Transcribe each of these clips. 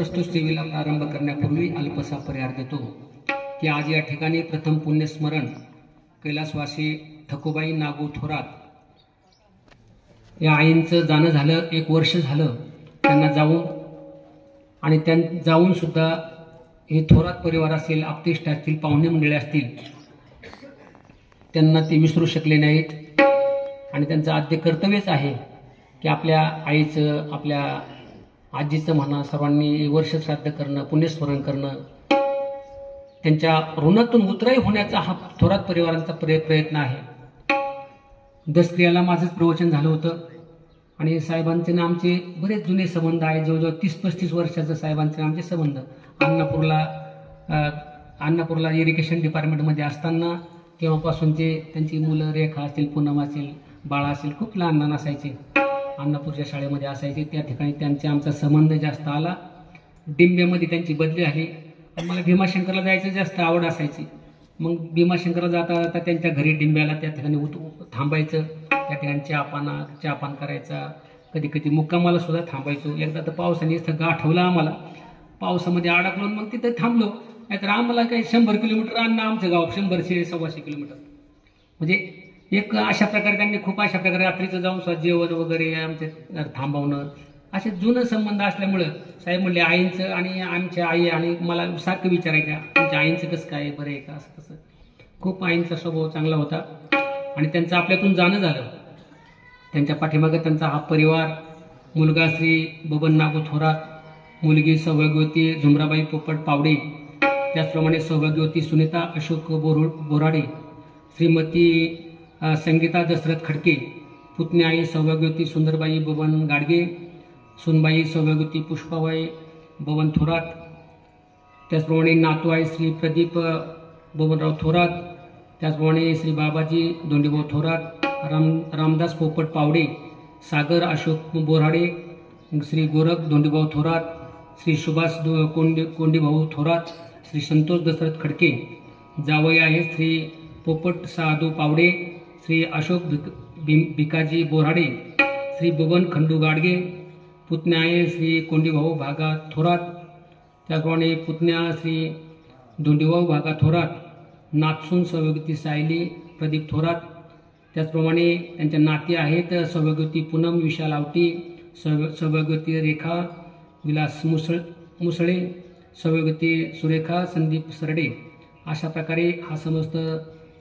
प्रस्तुत सेवेला प्रारंभ करण्यापूर्वी अल्पसा परिहार देतो की आज या ठिकाणी प्रथम पुण्यस्मरण कैलासवासी ठकूबाई नागू थोरात या आईंचं जाणं झालं, 1 वर्ष झालं त्यांना जाऊन, आणि जाऊन सुद्धा हे थोरात परिवार असेल, आप्तेष्ट असतील, पाहुणे मंडळी असतील, त्यांना ते विसरू शकले नाहीत. आणि त्यांचं आद्य कर्तव्यच आहे की आपल्या आईचं, आपल्या आजीचं म्हणा, सर्वांनी वर्ष श्राद्ध करणं, पुण्यस्मरण करणं, त्यांच्या ऋणातून उतराई होण्याचा हा थोरात परिवारांचा प्रयत्न आहे. दसक्रियाला माझंच प्रवचन झालं होतं आणि साहेबांचे ना आमचे बरेच जुने संबंध आहे. जवळजवळ 30-35 वर्षाचे साहेबांचे आमचे संबंध. अन्नापूरला इरिगेशन डिपार्टमेंटमध्ये असताना तेव्हापासूनचे त्यांची मुलं रेखा असतील, पूनम असेल, बाळा असेल, खूप लहान लहान असायचे, अन्नापूरच्या शाळेमध्ये असायचे. त्या ठिकाणी त्यांचा आमचा संबंध जास्त आला. डिंब्यामध्ये त्यांची बदली झाली. मला भीमाशंकरला जायचं जास्त आवड असायची. मग भीमाशंकरला जाता जाता त्यांच्या घरी डिंब्याला त्या ठिकाणी थांबायचं. त्या ठिकाणी चहापान करायचा. कधी कधी मुक्कामाला सुद्धा थांबायचो. एकदा तर पावसाने इथं गाठवला आम्हाला, पावसामध्ये अडकलो, मग तिथं थांबलो. नाहीतर आम्हाला काही 100 किलोमीटर आमचं गाव, 100-125 किलोमीटर. म्हणजे एक अशा प्रकारे त्यांनी खूप अशा प्रकारे रात्रीचं जाऊन जेवण वगैरे आमचे थांबवणं, असे जुनं संबंध असल्यामुळं साहेब म्हणले आईंचं आणि आमच्या आई, आणि मला सारखं विचारायच्या तुमच्या आईंचं कसं काय, बरं आहे का, असं तसं. खूप आईंचा स्वभाव चांगला होता आणि त्यांचं आपल्यातून जाणं झालं. त्यांच्या पाठीमागं त्यांचा हा परिवार, मुलगा श्री बबन नागू थोरात, मुलगी सौभाग्यवती झुमराबाई पोपट पावडे, त्याचप्रमाणे सौभाग्यवती सुनीता अशोक बोराडे, श्रीमती संगीता दशरथ खडके, पुतणी आई सौभाग्यवती सुंदरबाई बबन गाडगे, सुनबाई सौभाग्यवती पुष्पाबाई बबन थोरात, त्याचप्रमाणे नातू आई श्री प्रदीप बबनराव थोरात, त्याचप्रमाणे श्री बाबाजी दोंडीभाऊ थोरात, रामदास पोपट पावडे, सागर अशोक बोराडे, श्री गोरख दोंडीभाऊ थोरात, श्री सुभाष कोंडीभाऊ थोरात, श्री संतोष दशरथ खडके, जावई आहे श्री पोपट साधू पावडे, श्री अशोक भिकाजी बोराडे, श्री बबन खंडू गाडगे, पुतण्या आहे श्री कोंडीभाऊ भागा थोरात, त्याचप्रमाणे पुतण्या श्री दोंडीभाऊ भागा थोरात, नाथसून सौभाग्यवती सायली प्रदीप थोरात, त्याचप्रमाणे त्यांच्या नाती आहेत सौभाग्यवती पूनम विशाल आवटी, सौभाग्यवती रेखा विलास मुसळे, सौभाग्यवती सुरेखा संदीप सरडे. अशा प्रकारे हा समस्त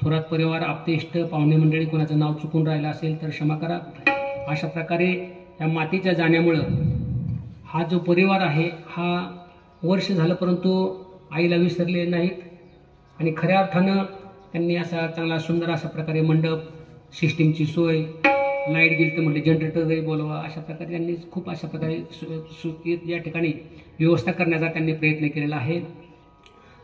थोरात परिवार, आप्तेष्ट, पाहुणे मंडळी, कोणाचं नाव चुकून राहिलं असेल तर क्षमा करा. अशा प्रकारे या मातीच्या जाण्यामुळं हा जो परिवार आहे हा वर्ष झालं परंतु आईला विसरले नाहीत. आणि खऱ्या अर्थानं त्यांनी असा चांगला सुंदर अशा प्रकारे मंडप, सिस्टीमची सोय, लाईट गेली तर म्हणजे जनरेटर जरी बोलवा, अशा प्रकारे त्यांनी खूप अशा प्रकारे या ठिकाणी व्यवस्था करण्याचा त्यांनी प्रयत्न केलेला आहे.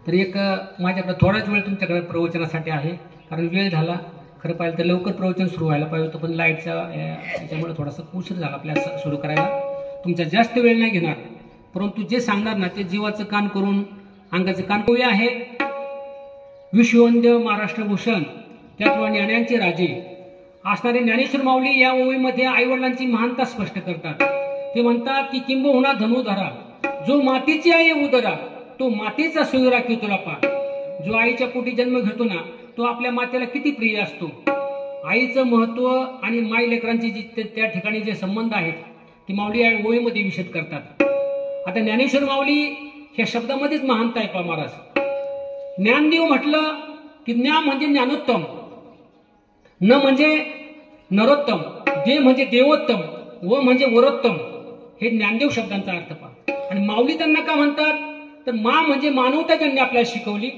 तर एक माझ्याकडे थोडाच वेळ तुमच्याकडे प्रवचनासाठी आहे, कारण वेळ झाला. खरं पाहिलं तर लवकर प्रवचन सुरू व्हायला पाहिजे होतं, पण लाईटचा याच्यामुळे थोडासा उशीर झाला आपल्याला सुरू करायला. तुमचा जास्त वेळ नाही घेणार, परंतु जे सांगणार ना ते जीवाचं कान करून अंगाचं कान करूया आहे. विश्ववंद्य महाराष्ट्र भूषण, त्याचप्रमाणे ज्ञानांचे राजे असणारे ज्ञानेश्वर माऊली या ओवीमध्ये आईवडिलांची महानता स्पष्ट करतात. ते म्हणतात की किंबहुना धनुधरा, जो मातीची आहे उदरा, तो मातेचा सोयरा की तुला पा. जो आईच्या पोटी जन्म घेतो ना तो आपल्या मातेला किती प्रिय असतो. आईचं महत्व आणि माई लेकरांची जी त्या ठिकाणी जे संबंध आहेत ती माऊली या ओळीमध्ये विशद करतात. आता ज्ञानेश्वर माऊली ह्या शब्दामध्येच महानता आहे पा महाराज. ज्ञानदेव म्हटलं की ज्ञान म्हणजे ज्ञानोत्तम, न म्हणजे नरोत्तम, दे म्हणजे देवोत्तम, व म्हणजे वरोत्तम, हे ज्ञानदेव शब्दांचा अर्थ पा. आणि माऊली त्यांना का म्हणतात तर मा म्हणजे मानवता ज्यांनी आपल्याला शिकवली,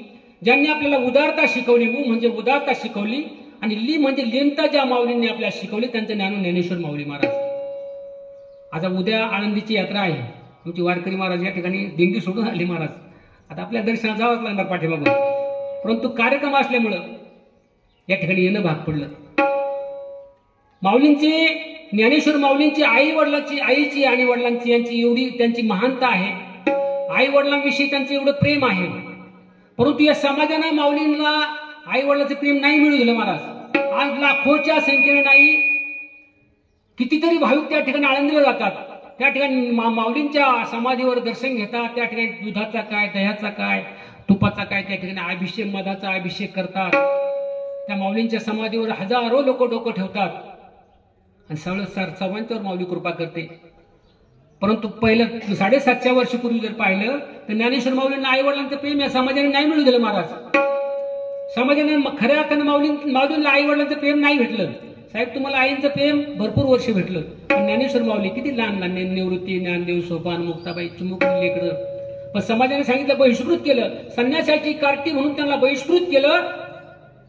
ज्यांनी आपल्याला उदारता शिकवली, उ म्हणजे उदारता शिकवली, आणि ली म्हणजे लीनता ज्या माऊलींनी आपल्याला शिकवली त्यांचं ज्ञानेश्वर माऊली महाराज. आता उद्या आळंदीची यात्रा आहे, तुमची वारकरी महाराज या ठिकाणी दिंडी सोडून आली महाराज. आता आपल्या दर्शनात जावंच लागणार पाठीमागून, परंतु कार्यक्रम असल्यामुळं या ठिकाणी येणं भाग पडलं. माऊलींची, ज्ञानेश्वर माऊलींची आई वडिलांची, आईची आणि वडिलांची यांची एवढी त्यांची महानता आहे, आई वडिलांविषयी त्यांचं एवढं प्रेम आहे. परंतु या समाजानं माऊलींना आई वडिलांचं प्रेम नाही मिळू दिलं महाराज. आज लाखोच्या संख्येने नाही, कितीतरी भाविक त्या ठिकाणी आळंदीला जातात, त्या ठिकाणी माऊलींच्या समाधीवर दर्शन घेतात. त्या ठिकाणी दुधाचा काय, दह्याचा काय, तुपाचा काय, त्या ठिकाणी अभिषेक, मधाचा अभिषेक करतात. त्या माऊलींच्या समाधीवर हजारो लोक डोकं ठेवतात आणि सर्वांच्यावर माऊली कृपा करते. परंतु पहिलं 750 वर्षापूर्वी जर पाहिलं तर ज्ञानेश्वर माऊलींना आई वडिलांचं प्रेम या समाजाने नाही मिळू दिलं. महाराज समाजाने खऱ्या अर्थाने माऊलींना आई वडिलांचं प्रेम नाही भेटलं. साहेब तुम्हाला आईंचं प्रेम भरपूर वर्ष भेटलं, पण ज्ञानेश्वर माऊली किती लहान लहान, निवृत्ती, ज्ञानदेव, सोपान, मुक्ताबाई, चिमुकली लेकरं, पण समाजाने सांगितलं, बहिष्कृत केलं. संन्यासाची कार्टी म्हणून त्यांना बहिष्कृत केलं.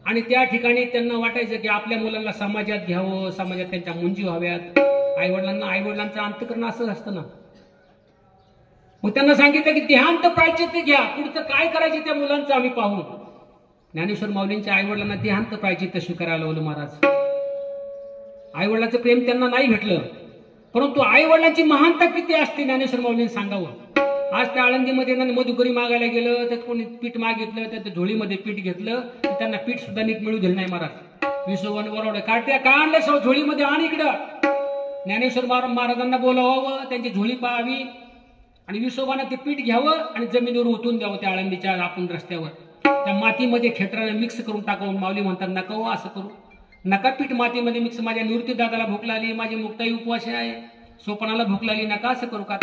आणि त्या ठिकाणी त्यांना वाटायचं की आपल्या मुलांना समाजात घ्यावं, समाजात त्यांच्या मुंजी व्हाव्यात. आईवडिलांचं अंतकरण असं असतं ना. मग त्यांना सांगितलं की देहांत प्रायचित्त घ्या, पुढचं काय करायचं त्या मुलांचं आम्ही पाहू. ज्ञानेश्वर माऊलींच्या आईवडिलांना देहांत प्रायचित्त स्वीकारायला लावलं महाराज. आईवडिलांचं प्रेम त्यांना नाही भेटलं, परंतु आईवडिलांची महानता किती असते ज्ञानेश्वर माऊलींनी सांगावं. आज त्या आळंदीमध्ये मधुकरी मागायला गेलं तर कोणी पीठ मागितलं, तर झोळीमध्ये पीठ घेतलं, त्यांना पीठ सुद्धा नीट मिळू दिलं नाही महाराज. विसोबाने बरोबर काट्या का आणलं झोळीमध्ये, आणि इकडं ज्ञानेश्वर महाराजांना बोलावं, त्यांची झोळी पाहावी आणि विसोबानं ते पीठ घ्यावं आणि जमिनीवर ओतून द्यावं. त्या आळंदीच्या आपण रस्त्यावर त्या मातीमध्ये खेटराने मिक्स करून टाकावं. माऊली म्हणतात नका हो असं करू, नका पीठ मातीमध्ये मिक्स. माझ्या निवृत्ती दादाला भूक लागली, माझी मुक्ताई उपवासी आहे, सोपनाला भूक लागली, नका असं करू. का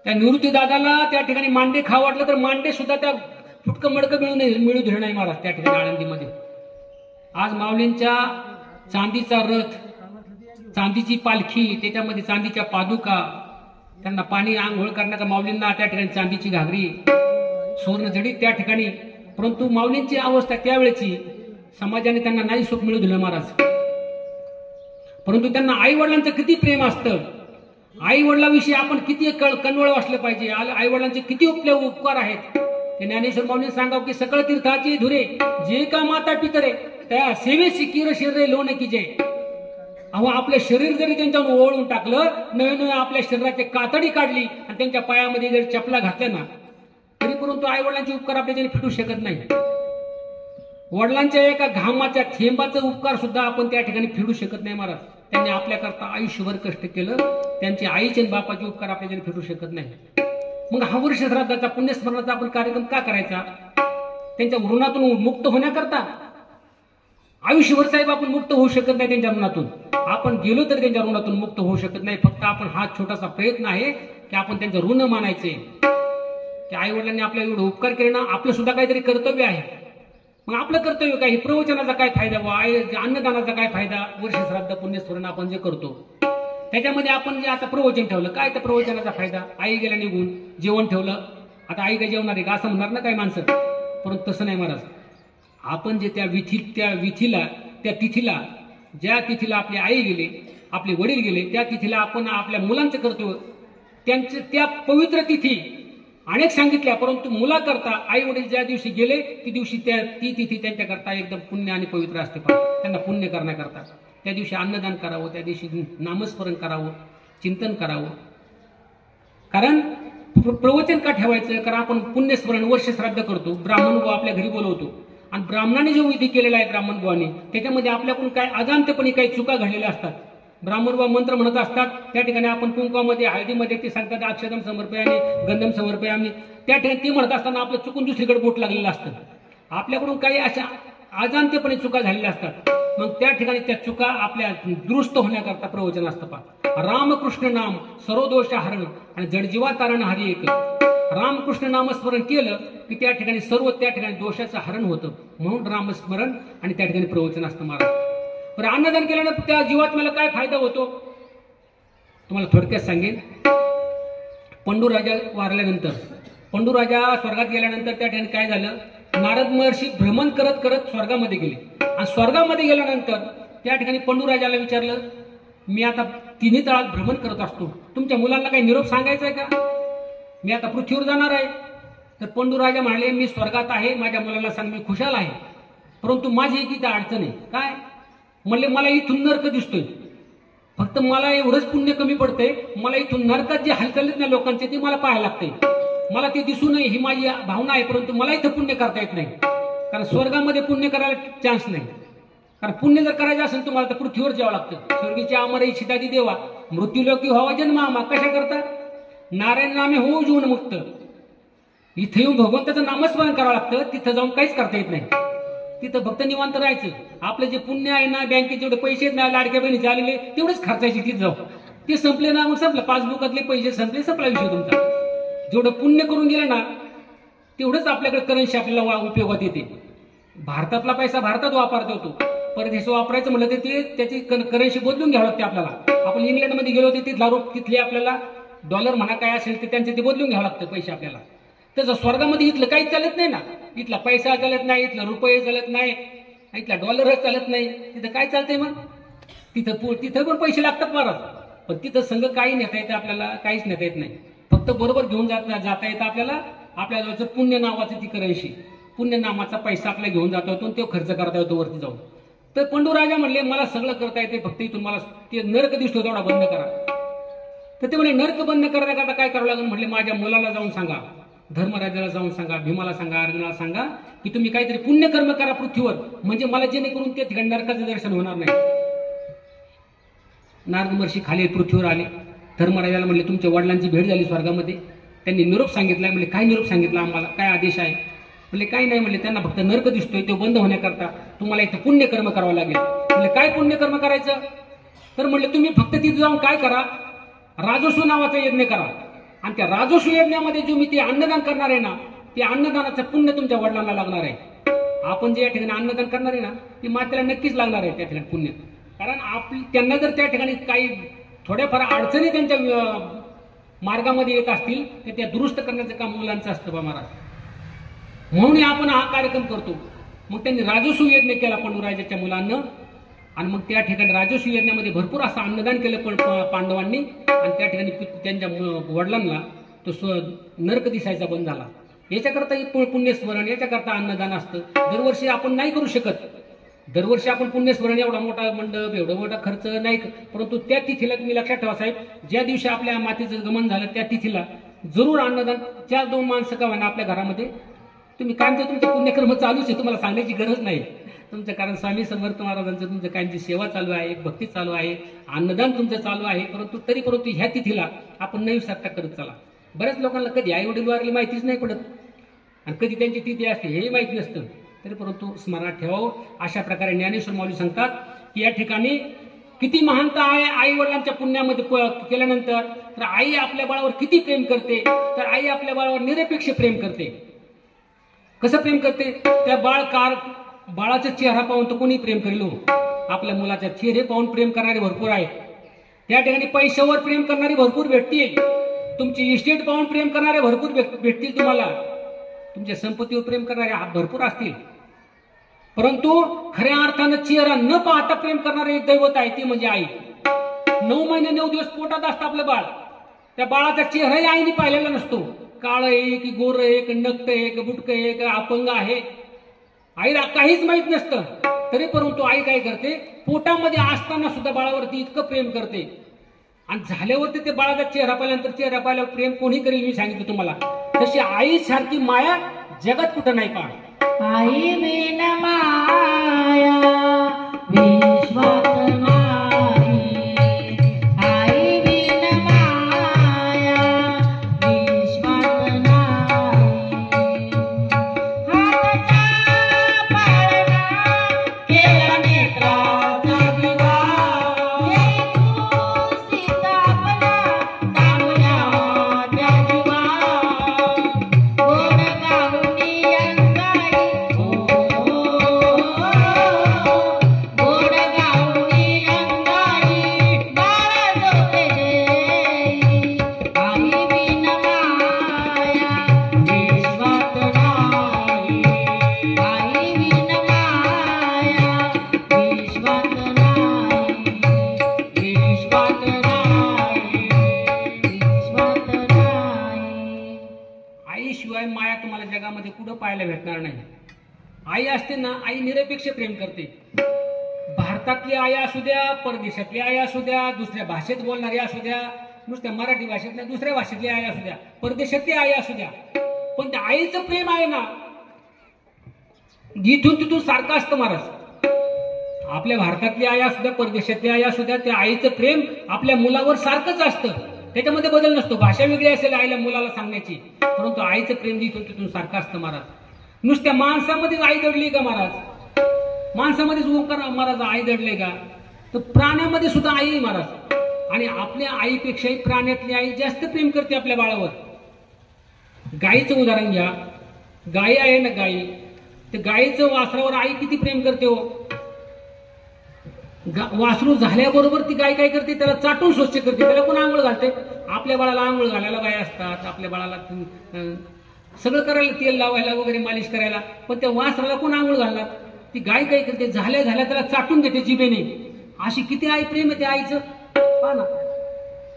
त्या निवृत्ती दादाला त्या ठिकाणी मांडे खाऊ वाटलं तर मांडे सुद्धा त्या फुटकं मडकं मिळू दिलं नाही महाराज त्या ठिकाणी आळंदीमध्ये. आज माऊलींच्या चांदीचा रथ, चांदीची पालखी, त्याच्यामध्ये चांदीच्या पादुका, त्यांना पाणी आंघोळ करण्याचा, माऊलींना त्या ठिकाणी चांदीची घागरी, सुवर्ण जडीत त्या ठिकाणी. परंतु माऊलींची अवस्था त्यावेळेची, समाजाने त्यांना नाही सुख मिळू दिलं महाराज. परंतु त्यांना आई वडिलांचं किती प्रेम असतं, आई वडिलांविषयी आपण किती कणवळ असलं पाहिजे, आई वडिलांचे किती उपकार आहेत. ते ज्ञानेश्वर माऊलीने सांगावं की सकळ तीर्थाची धुरे जे का माता पितरे त्या सेवेशी किर शरीर लोन की जय. अहो आपलं शरीर जरी त्यांच्यावर ओळून टाकलं, नवे नवे आपल्या शरीराची कातडी काढली आणि त्यांच्या पायामध्ये जरी चपला घातल्या ना, तरी परंतु आई वडिलांचे उपकार आपल्याच्याने फिटू शकत नाही. वडिलांच्या एका घामाच्या थेंबाचा उपकार सुद्धा आपण त्या ठिकाणी फेडू शकत नाही महाराज. त्यांनी आपल्याकरता आयुष्यभर कष्ट केलं, त्यांचे आईचे आणि बापाचे उपकार आपल्याच्याने फेडू शकत नाही. मग हा वर्ष श्राद्धाचा पुण्यस्मरणाचा आपण कार्यक्रम का करायचा? त्यांच्या ऋणातून मुक्त होण्याकरता. आयुष्यभर साहेब आपण मुक्त होऊ शकत नाही त्यांच्या ऋणातून. आपण गेलो तर त्यांच्या ऋणातून मुक्त होऊ शकत नाही. फक्त आपण हा छोटासा प्रयत्न आहे की आपण त्यांचं ऋण मानायचे, की आई वडिलांनी आपल्या एवढं उपकार केले ना, आपलं सुद्धा काहीतरी कर्तव्य आहे. मग आपलं कर्तव्य काय? प्रवचनाचा काय फायदा, अन्नदानाचा काय फायदा? वर्ष श्राद्ध पुण्यस्मरण आपण जे करतो त्याच्यामध्ये आपण जे आता प्रवचन ठेवलं, काय त्या प्रवचनाचा फायदा? आई गेल्या निघून, जेवण ठेवलं, आता आई काय जेवणार आहे का असं म्हणणार ना काही माणसं. परंतु तसं नाही महाराज. आपण जे त्या तिथीला ज्या तिथीला आपली आई गेले, आपले वडील गेले, त्या तिथीला आपण आपल्या मुलांचं कर्तव्य, त्यांचे त्या पवित्र तिथी अनेक सांगितल्या, परंतु मुलाकरता आई वडील ज्या दिवशी गेले ती दिवशी ती तिथी त्यांच्याकरता एकदम पुण्य आणि पवित्र असते. त्यांना पुण्य करण्याकरता त्या दिवशी अन्नदान करावं, त्या दिवशी नामस्मरण करावं, चिंतन करावं. कारण प्रवचन का ठेवायचं? कारण आपण पुण्यस्मरण वर्ष श्राद्ध करतो, ब्राह्मण बुवा आपल्या घरी बोलवतो आणि ब्राह्मणाने जो विधी केलेला आहे ब्राह्मण बुवाने, त्याच्यामध्ये आपल्याकडून काय अजाणतेपणे काही चुका घडलेल्या असतात. ब्राह्मण बुवा मंत्र म्हणत असतात, त्या ठिकाणी आपण कुंकवामध्ये हळदीमध्ये ते सांगतात अक्षदम समर्पयामी गंधम समर्पयामी, त्या ठिकाणी ते म्हणत असताना आपलं चुकून दुसरीकडे बोट लागलेलं असतं. आपल्याकडून काही अशा अजाणतेपणे चुका झालेल्या असतात. मग त्या ठिकाणी त्या चुका आपल्या दुरुस्त होण्याकरता प्रवचन असतं. रामकृष्ण नाम सर्वदोष हरण आणि जडजीवा तारण हरी एक. रामकृष्ण नामस्मरण केलं की त्या ठिकाणी सर्व त्या ठिकाणी दोषाचं हरण होतं. म्हणून रामस्मरण आणि त्या ठिकाणी प्रवचन असतं महाराज. बरं, अन्नदान केल्यानं त्या जीवात्म्याला काय फायदा होतो तुम्हाला थोडक्यात सांगेन. पंडूराजा वारल्यानंतर, पंडूराजा स्वर्गात गेल्यानंतर त्या ठिकाणी काय झालं, नारद महर्षी भ्रमण करत करत स्वर्गामध्ये गेले. आणि स्वर्गामध्ये गेल्यानंतर त्या ठिकाणी पंडूराजाला विचारलं, मी आता तिन्ही तळात भ्रमण करत असतो, तुमच्या मुलांना काही निरोप सांगायचा आहे का? मी आता पृथ्वीवर जाणार आहे. तर पंडूराजा म्हणाले, मी स्वर्गात आहे, माझ्या मुलाला सांग मी खुशाल आहे, परंतु माझी एक इथं अडचण आहे. काय म्हणले, मला इथून नरक दिसतोय, फक्त मला एवढंच पुण्य कमी पडतंय, मला इथून नरकात जे हालचाल ना लोकांचे ते मला पाहायला लागते, मला ते दिसू नये ही माझी भावना आहे, परंतु मला इथं पुण्य करता येत नाही. कारण स्वर्गामध्ये पुण्य करायला चान्स नाही. कारण पुण्य जर करायचं असेल तुम्हाला तर पृथ्वीवर जावं लागतं. स्वर्गीच्या अमर इच्छितादी देवा मृत्यूलोकी व्हावा जन्मामा. कशा करता? नारायण नामे होऊ जीवन मुक्त. इथे येऊन भगवंताचं नामस्मरण करावं लागतं, तिथं जाऊन काहीच करता येत नाही. तिथं फक्त निवांत राहायचं. आपलं जे पुण्य आहे ना, बँकेत जेवढे पैसे आहेत ना लाडक्या बहिणीचे आलेले तेवढेच खर्चायचे तिथे जाऊ. ते संपले ना मग संपलं, पासबुकातले पैसे संपले, संपला विषय तुमचा. जेवढं पुण्य करून गेलं ना तेवढंच आपल्याकडे करन्सी आपल्याला उपयोगात येते. भारतातला पैसा भारतात वापरता येतो, परदेश वापरायचं म्हणलं तर ते त्याची करन्सी बदलून घ्यावं लागते आपल्याला. आपण इंग्लंडमध्ये गेलो होते, तिथले आपल्याला डॉलर म्हणा काय असेल ते त्यांचे ते बदलून घ्यावं लागतं पैसे आपल्याला. तसं स्वर्गामध्ये इथलं काहीच चालत नाही ना. इथला पैसा चालत नाही, इथला रुपये चालत नाही, इथला डॉलरच चालत नाही. तिथं काय चालतंय मग? तिथं पण पैसे लागतात महाराज, पण तिथं संघ काही नेता येतं आपल्याला, काहीच नेता येत नाही. फक्त बरोबर घेऊन जाता येतं आपल्याला. आपल्याला पुण्य नावाचं ती करन्सी, पुण्य नामाचा पैसा आपल्याला घेऊन जाता येतो, तो खर्च करता येतो वरती जाऊन. तर पंडूराजा म्हणले मला सगळं करता येते, फक्त इथून मला ते नरक दिसतो तेवढा बंद करा. तर ते म्हणले नरक बंद करता करता काय करावं लागेल? म्हणले माझ्या मुलाला जाऊन सांगा, धर्मराजाला जाऊन सांगा, भीमाला सांगा, अर्जुनाला सांगा की तुम्ही काहीतरी पुण्यकर्म करा पृथ्वीवर, म्हणजे मला जेणेकरून त्या ठिकाणी नरकाचं दर्शन होणार नाही. नारद महर्षी खाली पृथ्वीवर आले. धर्मराजाला म्हणले तुमच्या वडिलांची भेट झाली स्वर्गामध्ये. त्यांनी निरोप सांगितला. म्हणजे काय निरोप सांगितला आम्हाला, काय आदेश आहे? म्हणजे काही नाही म्हणले, त्यांना फक्त नरक दिसतोय, तो बंद होण्याकरता तुम्हाला इथं पुण्यकर्म करावं लागेल. म्हणजे काय पुण्यकर्म करायचं? तर म्हणले तुम्ही फक्त तिथे जाऊन काय करा, राजस्व नावाचा यज्ञ करा, आणि त्या राजस्व यज्ञामध्ये जो मी ते अन्नदान करणार आहे ना, ते अन्नदानाचं पुण्य तुमच्या वडिलांना लागणार आहे. आपण जे या ठिकाणी अन्नदान करणार आहे ना, ती मातेला नक्कीच लागणार आहे त्या ठिकाणी पुण्य. कारण त्यांना जर त्या ठिकाणी काही थोड्याफार अडचणी त्यांच्या मार्गामध्ये येत असतील तर त्या दुरुस्त करण्याचं काम मुलांचं असतं बा महाराज. म्हणून आपण हा कार्यक्रम करतो. मग त्यांनी राजस्व यज्ञ केला पंडूराजाच्या मुलांना, आणि मग त्या ठिकाणी राजस्व यज्ञामध्ये भरपूर असं अन्नदान केलं पांडवांनी, आणि त्या ठिकाणी त्यांच्या वडिलांना तो नरक दिसायचा बंद झाला. याच्याकरता पुण्यस्मरण, याच्याकरता अन्नदान असतं. दरवर्षी आपण नाही करू शकत, दरवर्षी आपण पुण्यस्मरण एवढा मोठा मंडप, एवढा मोठा खर्च नाही, परंतु त्या तिथीला तुम्ही लक्षात ठेवा साहेब, ज्या दिवशी आपल्या मातेचं गमन झालं त्या तिथीला जरूर अन्नदान. 4-2 माणसं का होईना आपल्या घरामध्ये तुम्ही कायमचं तुमचं पुण्यकर्म चालूच आहे, तुम्हाला सांगण्याची गरज नाही तुमचं. कारण स्वामी समर्थ महाराजांचं तुमचं कायमची सेवा चालू आहे, भक्ती चालू आहे, अन्नदान तुमचं चालू आहे. परंतु ह्या तिथीला आपण न विसरता करत चला. बऱ्याच लोकांना कधी आई वडील वारली माहितीच नाही पडत, आणि कधी त्यांची तिथी असते हे माहिती नसतं. तरी परंतु स्मरणात ठेवावं. अशा प्रकारे ज्ञानेश्वर माऊली सांगतात की या ठिकाणी किती महानता आहे आई वडिलांच्या पुण्यामध्ये केल्यानंतर. तर आई आपल्या बाळावर किती प्रेम करते, तर आई आपल्या बाळावर निरपेक्ष प्रेम करते. कसं प्रेम करते? त्या बाळाचा चेहरा पाहून तर कोणी प्रेम करेल? आपल्या मुलाच्या चेहरे पाहून प्रेम करणारे भरपूर आहेत. त्या ठिकाणी पैशावर प्रेम करणारी भरपूर भेटतील, तुमची इस्टेट पाहून प्रेम करणारे भरपूर भेटतील तुम्हाला, तुमच्या संपत्तीवर प्रेम करणारे भरपूर असतील. परंतु खऱ्या अर्थानं चेहरा न पाहता प्रेम करणारे एक दैवत आहे, ती म्हणजे आई. 9 महिने 9 दिवस पोटात असतं आपलं बाळ. त्या बाळाचा चेहराही आईने पाहिलेला नसतो. काळ आहे की गोर आहे की नक्त आहे की बुटक आहे की अपंग आहे, आईला काहीच माहित नसतं. तरी परंतु आई काय करते, पोटामध्ये असताना सुद्धा बाळावरती इतकं प्रेम करते, आणि झाल्यावरती ते बाळाचा चेहरा पाहिल्यावर प्रेम कोणी करेल मी सांगितलं तुम्हाला. तशी आई सारखी माया जगात कुठं नाही पहा. आई बिन माया विश्वात नाही, आई बिन माया विश्वात नाही. हातचा पाळणा केला नेत्राचा दिवा, हे तू सीताफळा दामल्या त्या जीवा. गोड गाऊनी अंगाई, गोड गाऊनी अंगाई बाळ झोपे देई. आई बिन माया विश्वात नाही, आई बिन माया विश्वात नाही, विश्वात नाही, विश्वात नाही. आईशिवाय माया तुम्हाला जगामध्ये कुठं पाहायला भेटणार नाही. आई असते ना, आई निरपेक्ष प्रेम करते. भारतातली आई असू द्या, परदेशातली आई असू द्या, दुसऱ्या भाषेत बोलणारी असू द्या, नुसत्या मराठी भाषेत नाही दुसऱ्या भाषेतली आई असू द्या, परदेशातली आई असू द्या, पण त्या आईचं प्रेम आहे ना इथून तिथून सारखं असतं महाराज. आपल्या भारतातली आई असू द्या, परदेशातली आई असू द्या, त्या आईचं प्रेम आपल्या मुलावर सारखंच असतं, त्याच्यामध्ये बदल नसतो. भाषा वेगळी असेल आईला मुलाला सांगण्याची, परंतु आईचं प्रेम जिथून तिथून सारखं असतं महाराज. नुसत्या माणसामध्येच आई दडली का महाराज? माणसामध्येच ओंकार महाराज आई दडले का? तर प्राण्यामध्ये सुद्धा आई आहे महाराज. आणि आपल्या आईपेक्षाही प्राण्यातली आई जास्त प्रेम करते आपल्या बाळावर. गायीचं उदाहरण घ्या. गायी आहे ना, गायी, तर गायीचं वासरावर आई किती प्रेम करते हो. वासरू झाल्याबरोबर ती गाय काय करते, त्याला चाटून स्वच्छ करते. त्याला कोण आंघोळ घालते? आपल्या बाळाला आंघोळ घालायला गाय असतात, आपल्या बाळाला सगळं करायला, तेल लावायला वगैरे, मालिश करायला. पण त्या वासराला कोण आंघोळ घालणार? ती गाय काय करते, झाल्या झाल्या त्याला चाटून घेते जिभेने. अशी किती आई प्रेम आहे त्या आईचं, पहा ना.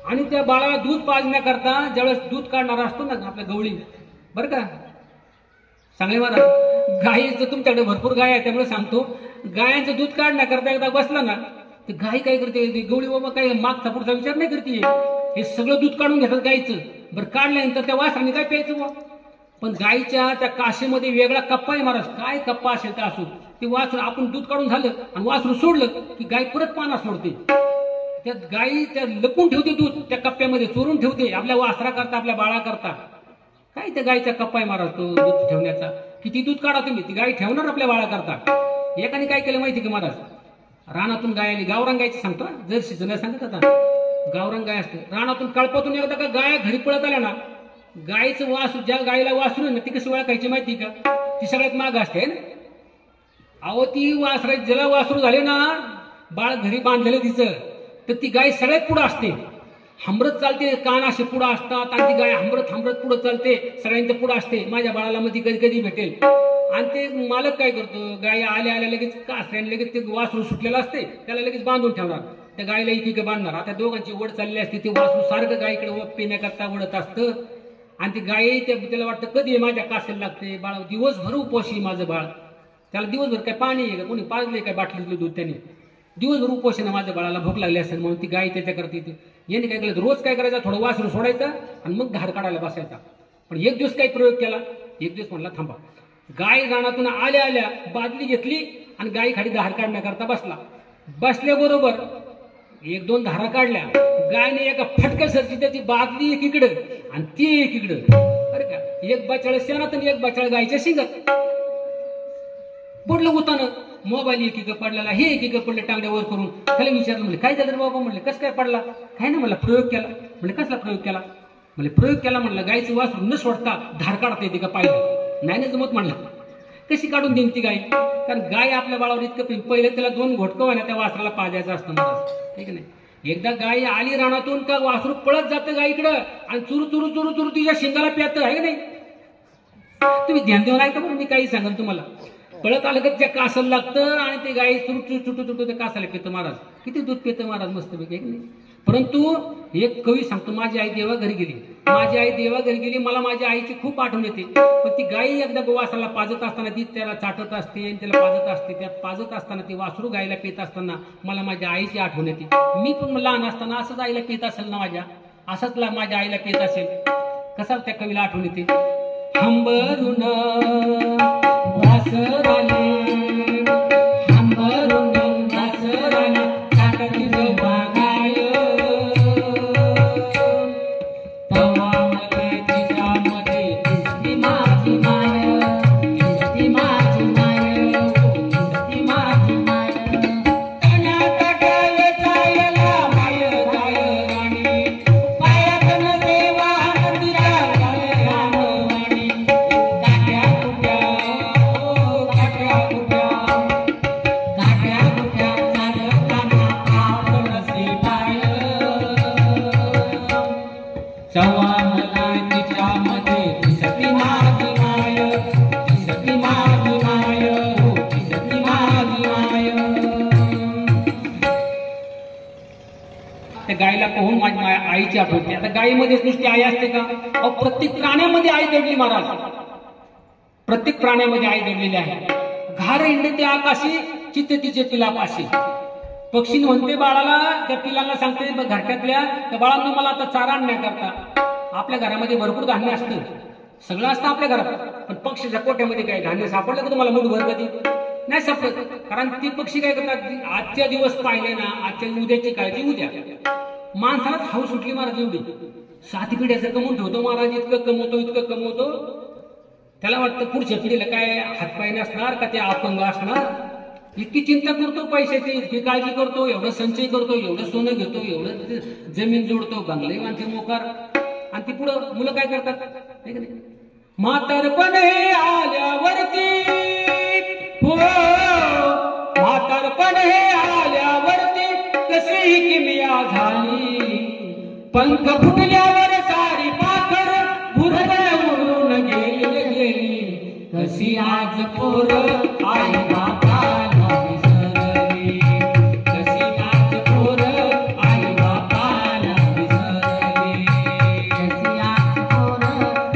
आणि त्या बाळाला दूध पाजण्याकरता ज्यावेळेस दूध काढणारा असतो ना आपल्या गवळी, बरं का, चांगले महाराज, गायीचं तुमच्याकडे भरपूर गाय आहे त्यामुळे सांगतो, गायांचं दूध काढण्याकरता एकदा बसला ना, तर गाय काय करते, गवळी बाबा काय मागचा पुढचा विचार नाही करते, हे सगळं दूध काढून घेतात गायीचं. बरं, काढल्यानंतर त्या वासराने काय प्यायचं बा? पण गायीच्या त्या काशीमध्ये वेगळा कप्पा आहे महाराज. काय कप्पा असेल तर असो, ते वासरू आपण दूध काढून झालं आणि वासरू सोडलं की गाय परत पाना सोडते. त्या गायी त्या लपून ठेवते दूध, त्या कप्प्यामध्ये चोरून ठेवते आपल्या वासरा करता, आपल्या बाळा करता. काय त्या गायीचा कप्पा आहे महाराज तो दूध ठेवण्याचा. किती दूध काढा तुम्ही, ती गाय ठेवणार आपल्या बाळा करता. एकाने काय केलं माहिती का महाराज, रानातून गाय आली, गावरान गायची सांगतो, जर्सीचं नाही सांगत आता, गावरान गाय असते. रानातून कळपातून एकदा का गाय घरी पळत आल्या ना, गायचं वासरू, ज्या गायीला वासरू ना ती कशी ओळखायची माहिती का? ती सगळ्यात माग असते ना. अहो, ती वासरा ज्याला वासरू झाले ना, बाळ घरी बांधलेलं तिचं, तर ती गाय सगळ्यात पुढं असते, हंबरत चालते, कान असे पुढं असतात आणि ती गाय हंबरत हंबरत पुढं चालते, सगळ्यांच्या पुढं असते. माझ्या बाळाला मग ती कधी कधी भेटेल. आणि ते मालक काय करतो, गाय आल्या आल्या लगेच कासऱ्याने लगेच ते वासरू सुटलेलं असते, त्याला लगेच बांधून ठेवणार. त्या गायीला इथे बांधणार. आता दोघांची ओढ चालली असते, ते वासरू सारखं गायीकडे पिण्याकरता ओढत असतं. आणि ती गाय त्याला वाटतं कधी माझ्या कासेला लागते, बाळ दिवसभर उपवाशी माझं बाळ, त्याला दिवसभर काय पाणी आहे का, कोणी पाजले काय बाटलीतलं दूध, त्याने दिवसभर उपवाशी ना, माझ्या बाळाला भूक लागली असेल म्हणून ती गाय त्याच्या करते. याने काय केलं, रोज काय करायचं, थोडं वासरू सोडायचं आणि मग धार काढायला बसायचा. पण एक दिवस काय प्रयोग केला, एक दिवस म्हणला थांबा, गाय रानातून आल्या आल्या बादली घेतली आणि गाय खाली धार काढण्याकरता बसला. बसल्याबरोबर एक दोन धारा काढल्या, गायने एका फटक्या सरची त्याची बादली एकीकडं आणि ती एकीकडं, बरं का, एक बचाळ शेणात आणि एक बचाळ गायच्या शिंगात पडलं होताना. मोबाईल एकीकडे पडलेला, हे एकीकडे पडले टांगड्यावर करून. त्याला विचारलं, म्हणजे काय झालं बाबा? म्हणले कसं काय पडला? काय नाही म्हणला, प्रयोग केला. म्हणजे कसला प्रयोग केला? म्हणजे प्रयोग केला म्हणलं, गायचं वासरू न सोडता धार काढता येते का पाहिलं? नाही जमत म्हणलं. कशी काढून देईन ती गाय? कारण गाय आपल्या बाळावर इतकं पहिले त्याला दोन घोटकं ना त्या वासराला पाजायचं असतं महाराज, ठीक नाही. एकदा गाय आली रानातून का वासरू पळत जातं गायीकडं आणि चुरू चुरू चुरू चुरू तिच्या शिंगाला प्यात आहे नाही. तुम्ही ध्यान देऊन ऐका बरं, मी काही सांगाल तुम्हाला. पळत आलं का त्या कासाला लागतं आणि ते गाय चुटू चुटू त्या कासाला पितं महाराज. किती दूध पितं महाराज मस्तपैकी, नाही. परंतु एक कवी सांगतो, माझी आई देवा घरी गेली, माझी आई देवा घरी गेली, मला माझ्या आईची खूप आठवण येते. पण ती गाई एकदा वासराला पाजत असताना ती त्याला चाटत असते आणि त्याला पाजत असते. त्या पाजत असताना ती वासरू गायला पित असताना मला माझ्या आईची आठवण येते. मी पण लहान असताना असंच आईला पित असेल ना माझ्या, असंच माझ्या आईला पित असेल. कसा त्या कवीला आठवण येते, हंबरून वासराने, हंबरून वासराने चाटत जेव्हा गाय, तवा मध्ये तिच्यामध्ये दिसती माझी माय, दिसती माझी माय, दिसती माझी माय. कण्यात जायला माय जाय राणी, पायात न देवा नदीला जाय रामवाणी. काट्या कुट्या, काट्या कुट्या, काट्या कुट्या चालताना आपण पाय. चव्हाणला तिच्यामध्ये दिसती माझी माय, दिसती माझी माय, हो दिसती माझी माय. त्या गायीला पाहून माझी आईची आठवण येते. आता गायीमध्येच नुसती आई असते का? अहो, प्रत्येक प्राण्यामध्ये आई दडली महाराज, प्रत्येक प्राण्यामध्ये आई दडलेली आहे. घार इंडे ते आकाशी, चित्ते तिचे तिला पाशी. पक्षी म्हणते बाळाला, त्या पिलांना सांगते घरट्यातल्या, त्या बाळांना मला आता चारा आणण्याकरता. आपल्या घरामध्ये भरपूर धान्य असतं, सगळं असतं आपल्या घरात, पण पक्षीच्या कोट्यामध्ये काय धान्य सापडलं का तुम्हाला मुठभर कधी? नाही सापडत. कारण ती पक्षी काय करतात, आजच्या दिवस पाहिले ना, आजच्या उद्याची काळजी उद्या. माणसालाच हाऊस सुटली महाराज एवढी, 7 पिढ्याचं कमवून ठेवतो महाराज, इतकं कमवतो. त्याला वाटतं पुढच्या पिढीला काय हातपाय नसणार का, ते अपंग असणार. इतकी चिंता करतो पैशाची, इतकी काळजी करतो, एवढं संचय करतो, एवढं सोनं घेतो, एवढं जमीन जोडतो, बंगले बांधते मोकार. आणि ती पुढं मुलं काय करतात, म्हातारपण हे आल्यावरती, हो म्हातारपण हे आल्यावरती कशी किमया झाली, पंख फुटल्यावर सारी पाखर भुरभर उडून गेली, कशी आज पोर आई बापाला विसरली, कशी आज पोर आई बापाला विसरली, कशी आज पोर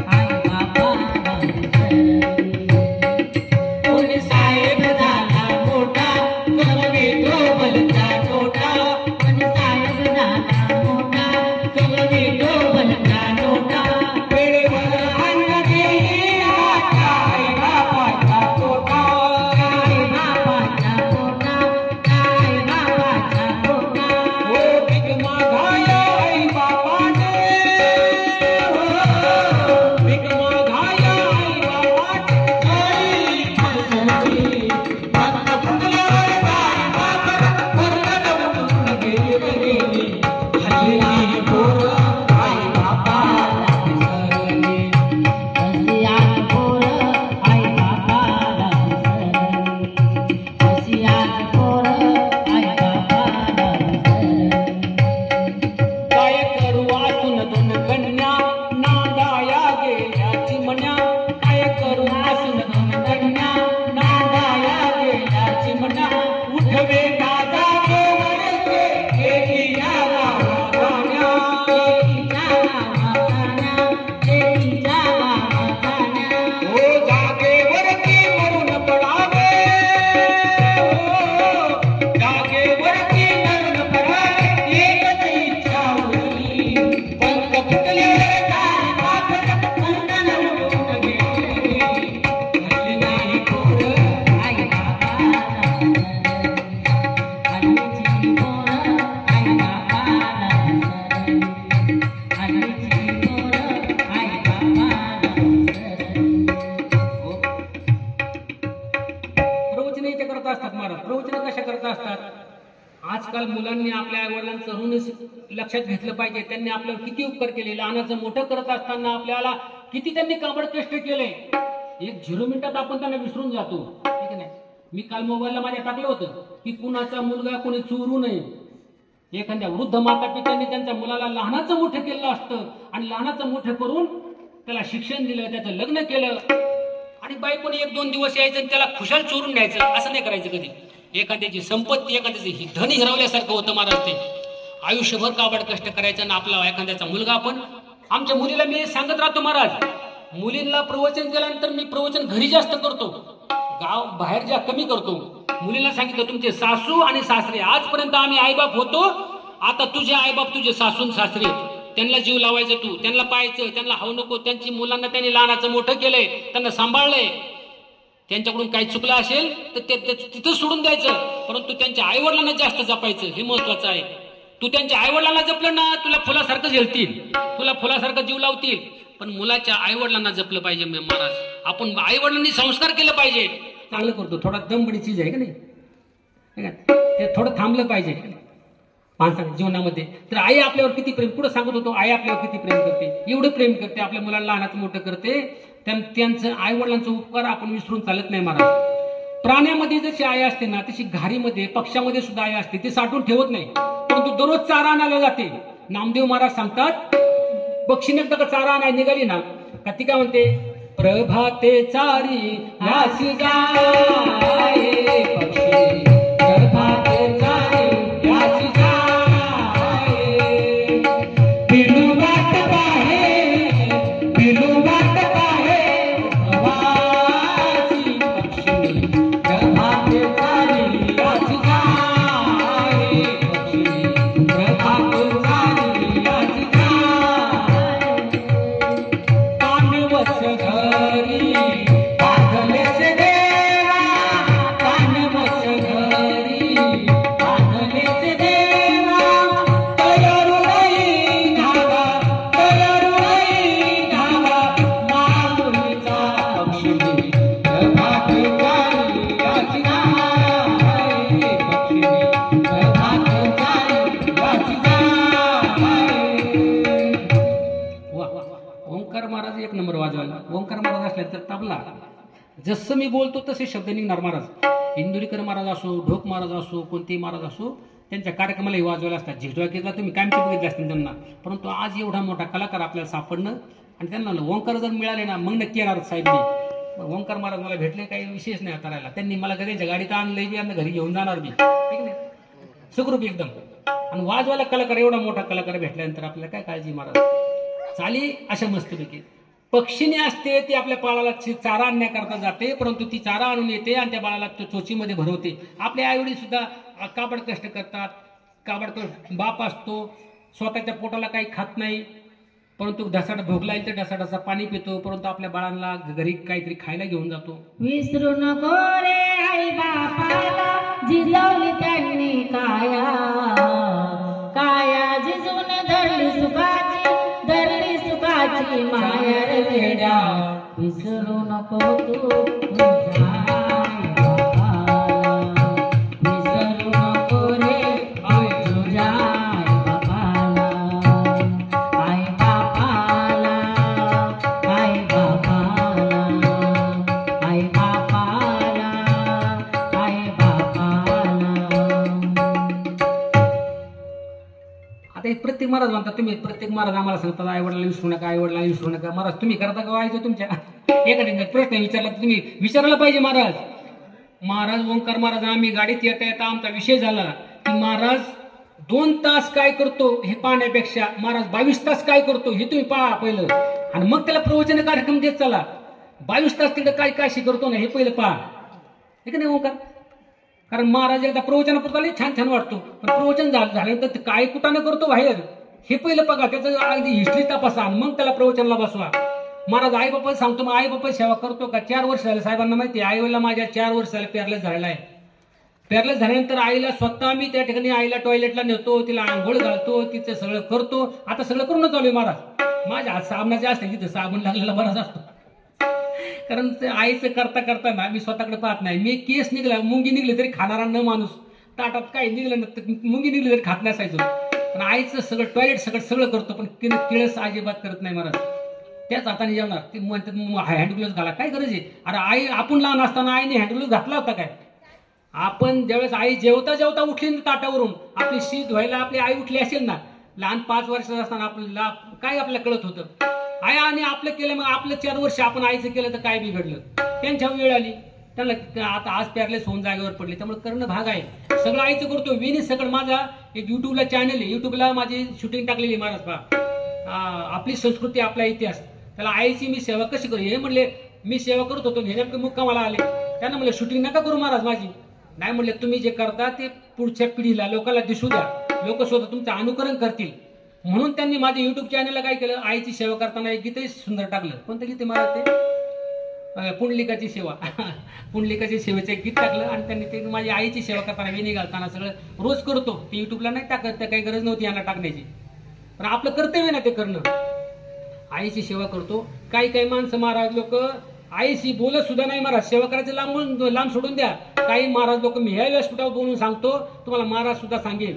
आई बापाला विसरली. कोणी साहेब झाला मोठा, कमवे तो भलता तोटा, कोणी साहेब झाला मोठा, कमवे तो भलता तोटा, वेळेवर अन्न देई आता आई बापाचा तोटा, आई बापाचा पोटा, आई बापाचा पोटा. हो भीक मागाया आई बापाने, हो भीक मागाया आई बापाने, आई फसली, फक्त फुटल्यावर काय बापर, फरकत उडून गेली, हल्ली पोर आई बापाला विसरली, कशी आज पोर आई बापाला विसरली, कशी आज पोर आई बापाला विसरली. काय करू आसून दोन कन्या, नांदाया गेल्या चिमण्या, काय करू आसून दोन कन्या, नांदाया गेल्या चिमण्या, उठवे दादा वरचे एकीच्या गावागाण्या, एकीच्या गावागाण्या, एकीच्या गावागाण्या. हो जागेवरती मरून पडावे, हो जागेवरती मरून पडावे, एकच इच्छा उरली, पंख फुटल्यावर सारी पाखर पंखानं उडून गेली, हल्ली नाही पोर आई बापाला विसरली, हल्लीची पोर आई बापाला विसरली, हल्लीची पोर आई बापाला विसरली. प्रवचन इथे करत असतात महाराज. प्रवचन कशा करत असतात, आजकाल मुलांनी आपल्या आईवडिलांचं ऋण लक्षात घेतलं पाहिजे. त्यांनी आपल्याला किती उपकार केले, लहानाचं मोठं करत असताना आपल्याला किती त्यांनी काबड कष्ट केले. 0 मिनिटात आपण त्यांना विसरून जातो, ठीक नाही. मी काल मोबाईलला माझ्या टाकलं होतं की कुणाचा मुलगा कोणी चोरू नये. एखाद्या वृद्ध माता पित्यांनी त्यांच्या मुलाला लहानाचं मोठं केलं असतं आणि लहानाचं मोठं करून त्याला शिक्षण दिलं, त्याचं लग्न केलं, आणि बायकोने 1-2 दिवस यायचं आणि त्याला खुशाल चोरून न्यायचं. असं नाही करायचं कधी. एखाद्याची संपत्ती, एखाद्याची धन हिरवल्यासारखं होतं महाराज. ते आयुष्यभर काबड कष्ट करायचं आणि आपला एखाद्याचा मुलगा. आपण आमच्या मुलीला मी सांगत राहतो महाराज, मुलींना प्रवचन केल्यानंतर मी प्रवचन घरी जास्त करतो, गाव बाहेर जा कमी करतो. मुलीला सांगितलं तुमचे सासू आणि सासरे, आजपर्यंत आम्ही आईबाप होतो, आता तुझे आईबाप तुझे सासून सासरे, त्यांना जीव लावायचं, तू त्यांना पाहायचं, त्यांना हाव नको. त्यांची मुलांना त्यांनी लहानाचं मोठं केलंय, त्यांना सांभाळलंय. त्यांच्याकडून काही चुकलं असेल तर ते तिथं सोडून द्यायचं, परंतु त्यांच्या आईवडिलांना जास्त जपायचं, हे महत्वाचं आहे. तू त्यांच्या आईवडिलांना जपलं ना, तुला फुलासारखं झेलतील, तुला फुलासारखं जीव लावतील. पण मुलाच्या आईवडिलांना जपलं पाहिजे महाराज. आपण आईवडिलांनी संस्कार केलं पाहिजे. चांगलं करतो, थोडा दमबडी चीज आहे का नाही, ते थोडं थांबलं पाहिजे माणसाच्या जीवनामध्ये. तर आई आपल्यावर किती प्रेम, पुढे सांगत होतो, आई आपल्यावर किती प्रेम करते, एवढं प्रेम करते, आपल्या मुलाला लहानाचं मोठं करते. त्यांचं आई वडिलांचा उपकार आपण विसरून चालत नाही महाराज. प्राण्यामध्ये जशी आई असते ना, तशी घारीमध्ये पक्ष्यामध्ये सुद्धा आई असते. ते साठवून ठेवत नाही, परंतु दररोज चारा आणायला जाते. नामदेव महाराज सांगतात, पक्षीने एकदा चारा आणायला निघाली ना का ती काय म्हणते, प्रभाते चारी यासी जाये पक्षी, प्रभाते चारी यासी जाये, पिलू वाट पाहे, पिलू वाट पाहे प्रवासी पक्षी, प्रभाते चारी यासी जाये पक्षी, प्रभाते चारी यासी जाये, कानवस घरी बांधले से देवा, महाराज एक नंबर वाजवायला. ओंकार महाराज असल्यानंतर तबला, जसं मी बोलतो तसे शब्द निघणार महाराज. इंदुरीकर महाराज असो, ढोक महाराज असो, कोणतेही महाराज असो, त्यांच्या कार्यक्रमालाही वाजवायला असतात. झिजवाकीला तुम्ही कायमचे बघितले असतील त्यांना. परंतु आज एवढा मोठा कलाकार आपल्याला सापडणं आणि त्यांना ओंकार जर मिळाले ना मग नक्की येणार साहेब. ओंकार महाराज मला भेटले, काही विशेष नाही करायला. त्यांनी मला त्यांच्या गाडीत आणलंय बी आणि घरी घेऊन जाणार बी, ठीक नाही, सुखरूप एकदम. आणि वाजवायला कलाकार, एवढा मोठा कलाकार भेटल्यानंतर आपल्याला काय काळजी महाराज. चाली अशा मस्तपैकी पक्षीने असते, ती आपल्या बाळाला चारा आणण्याकरता जाते, परंतु ती चारा आणून येते आणि त्या बाळाला चोचीमध्ये भरवते. आपले आईवडील सुद्धा काबड कष्ट करतात, काबड बाप असतो, स्वतःच्या पोटाला काही खात नाही, परंतु ढसाड भोगला येईल तर ढसाढाचा पाणी पितो, परंतु आपल्या बाळांना घरी काहीतरी खायला घेऊन जातो. विसरू नको रे आई बापाला, जिजवली त्यांनी काया, काया जिजून धरली सुखाची माया रे वेड्या. विसरू नको तू तुझ्या आई बापाला, विसरू नको रे तुझ्या आई बापाला, आई बापाला, आई बापाला, आई बापाला, आई बापाला. आता हे प्रत्येक महाराज म्हणतात, तुम्ही प्रत्येक महाराज आम्हाला सांगतात आई वडिलांना विसरू नका, आई वडिलांना विसरू नका. महाराज तुम्ही करता का व्हायचं तुमच्या एखाद्या प्रश्न विचारला तर तुम्ही विचारायला पाहिजे. महाराज महाराज ओंकार महाराज आम्ही गाडीत येता येता आमचा विषय झाला की महाराज 2 तास काय करतो हे पाहण्यापेक्षा महाराज 22 तास काय करतो हे तुम्ही पहा पहिलं, आणि मग त्याला प्रवचन कार्यक्रम देत चला. 22 तास तिकडे काय काय करतो ना हे पहिलं पहा, हे का नाही ओंकार. कारण महाराज एकदा प्रवचनापुरता छान छान वाटतो, पण प्रवचन झाल्यानंतर काय कुठाने करतो बाहेर हे पहिलं बघा, त्याचं अगदी हिस्ट्री तपासा, मग त्याला प्रवचनाला बसवा. महाराज आई बापा सांगतो, मग आई बापा सेवा करतो का? 4 वर्ष झाले साहेबांना माहिती आहे, आईला माझ्या 4 वर्ष झाले पॅरलेस झालेला आहे. पॅरलेस झाल्यानंतर आईला स्वतः मी त्या ठिकाणी आईला टॉयलेटला नेतो, तिला आंघोळ घालतो, तिचं सगळं करतो. आता सगळं करून चालू आहे महाराज. माझ्या हात साबणाचे असते, तिथं साबण लागलेला बराच असतो, कारण आईचं करता करताना मी स्वतःकडे पाहत नाही. मी केस निघला, मुंगी निघली तरी खाणारा न माणूस, ताटात काही निघलं नसतं, मुंगी निघली तरी खात नसायचो. पण आईचं सगळं टॉयलेट सगळं करतो, पण किळस अजिबात करत नाही महाराज. त्याच हाताने जेवणार. ते म्हणतात हँडग्लोव्ह घाला, काय गरज आहे? अरे आई आपण लहान असताना आईने हँडग्लोव्ह घातला होता काय? आपण ज्यावेळेस आई जेवता जेवता उठली ना ताटावरून, आपली शी धुवायला आपली आई उठली असेल ना, लहान 5 वर्षाचा असताना आपल्याला काय आपल्याला कळत होतं? आई आणि आपलं केलं, मग आपलं 4 वर्ष आपण आईचं केलं तर काय बिघडलं? त्यांच्या वेळ आली, त्यांना आता आज पॅरलेस होऊन जागेवर पडले, त्यामुळे करणं भाग आहे. सगळं आईचं करतो. विनी सगळं माझा एक युट्यूबला चॅनल आहे, युट्यूबला माझी शूटिंग टाकलेली महाराज पहा, आपली संस्कृती आपला इतिहास. त्याला आईची मी सेवा कशी करू हे म्हणले, मी सेवा करत होतो, हे मुक्कामाला आले, त्यांना म्हणलं शूटिंग नका करू महाराज माझी. नाही म्हणले, तुम्ही जे करता ते पुढच्या पिढीला लोकांना दिसू द्या, लोक स्वतः तुमचं अनुकरण करतील. म्हणून त्यांनी माझ्या युट्यूब चॅनलला काय केलं, आईची सेवा करताना एक गीतही सुंदर टाकलं. कोणतं गीत महाराज? ते पुंडलिकाची सेवा पुंडलिकाची सेवेचं एक गीत टाकलं, आणि त्यांनी ते माझी आईची सेवा करताना, वेणी घालताना सगळं रोज करतो. ते युट्यूबला नाही टाकत, काही गरज नव्हती यांना टाकण्याची, पण आपलं कर्तव्य ना ते करणं. आईची सेवा करतो. काही माणसं महाराज लोक आईशी बोलत सुद्धा नाही महाराज, सेवा करायचं लांब सोडून द्या. काही महाराज लोक मी ह्या व्यासपीठावर बोलून सांगतो तुम्हाला, महाराज सुद्धा सांगेल,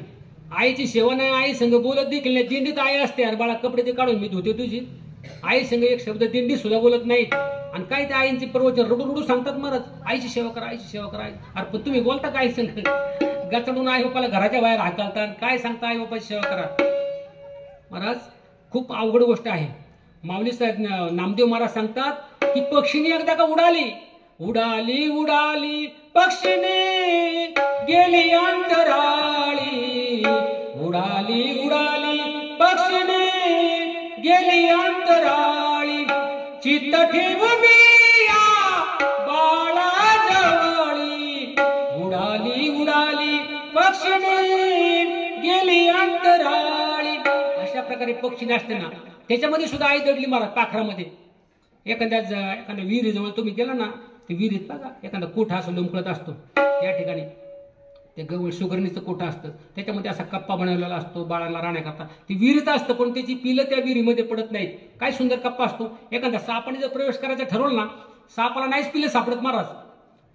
आईची सेवा नाही, आई संघ बोलत देखील नाही. दिंडीत आई असते, अरे बाळा कपडे ते काढून मी धुते तुझी. आई संघ एक शब्द दिंडी सुद्धा बोलत नाही, आणि काय त्या आईंची प्रवचन रडू सांगतात महाराज, आईची सेवा करा, आईची सेवा करा. अरे पण तुम्ही बोलता काय संघ? गचडून आई बापाला घराच्या बाहेर हाकलतात, काय सांगता आई बापाची सेवा करा? महाराज खूप अवघड गोष्ट आहे. माऊली साहेब नामदेव महाराज सांगतात की पक्षीने एकदा का उडाली उडाली उडाली पक्षीने गेली अंतराळी, उडाली उडाली पक्षीने गेली अंतराळी, चित्त ठेवून या बाळाजवळी, उडाली उडाली पक्षीने गेली अंतराळी. अशा प्रकारे पक्षी असते ना, त्याच्यामध्ये सुद्धा आई दडली महाराज. पाखरामध्ये एखाद्या विहिरीजवळ तुम्ही गेला ना, ते विहिरीत बघा एखादा कोठा असं लोंबकळत असतो, या ठिकाणी ते गवळ शुगरणीचं कोठा असतं, त्याच्यामध्ये असा कप्पा बनवलेला असतो बाळाला राहण्याकरता. ती विहिरीत असतं, पण त्याची पिलं त्या विहिरीमध्ये पडत नाहीत. काय सुंदर कप्पा असतो. एखाद्या सापाने जर प्रवेश करायचा ठरवलं ना, सापाला नाहीच पिलं सापडत महाराज,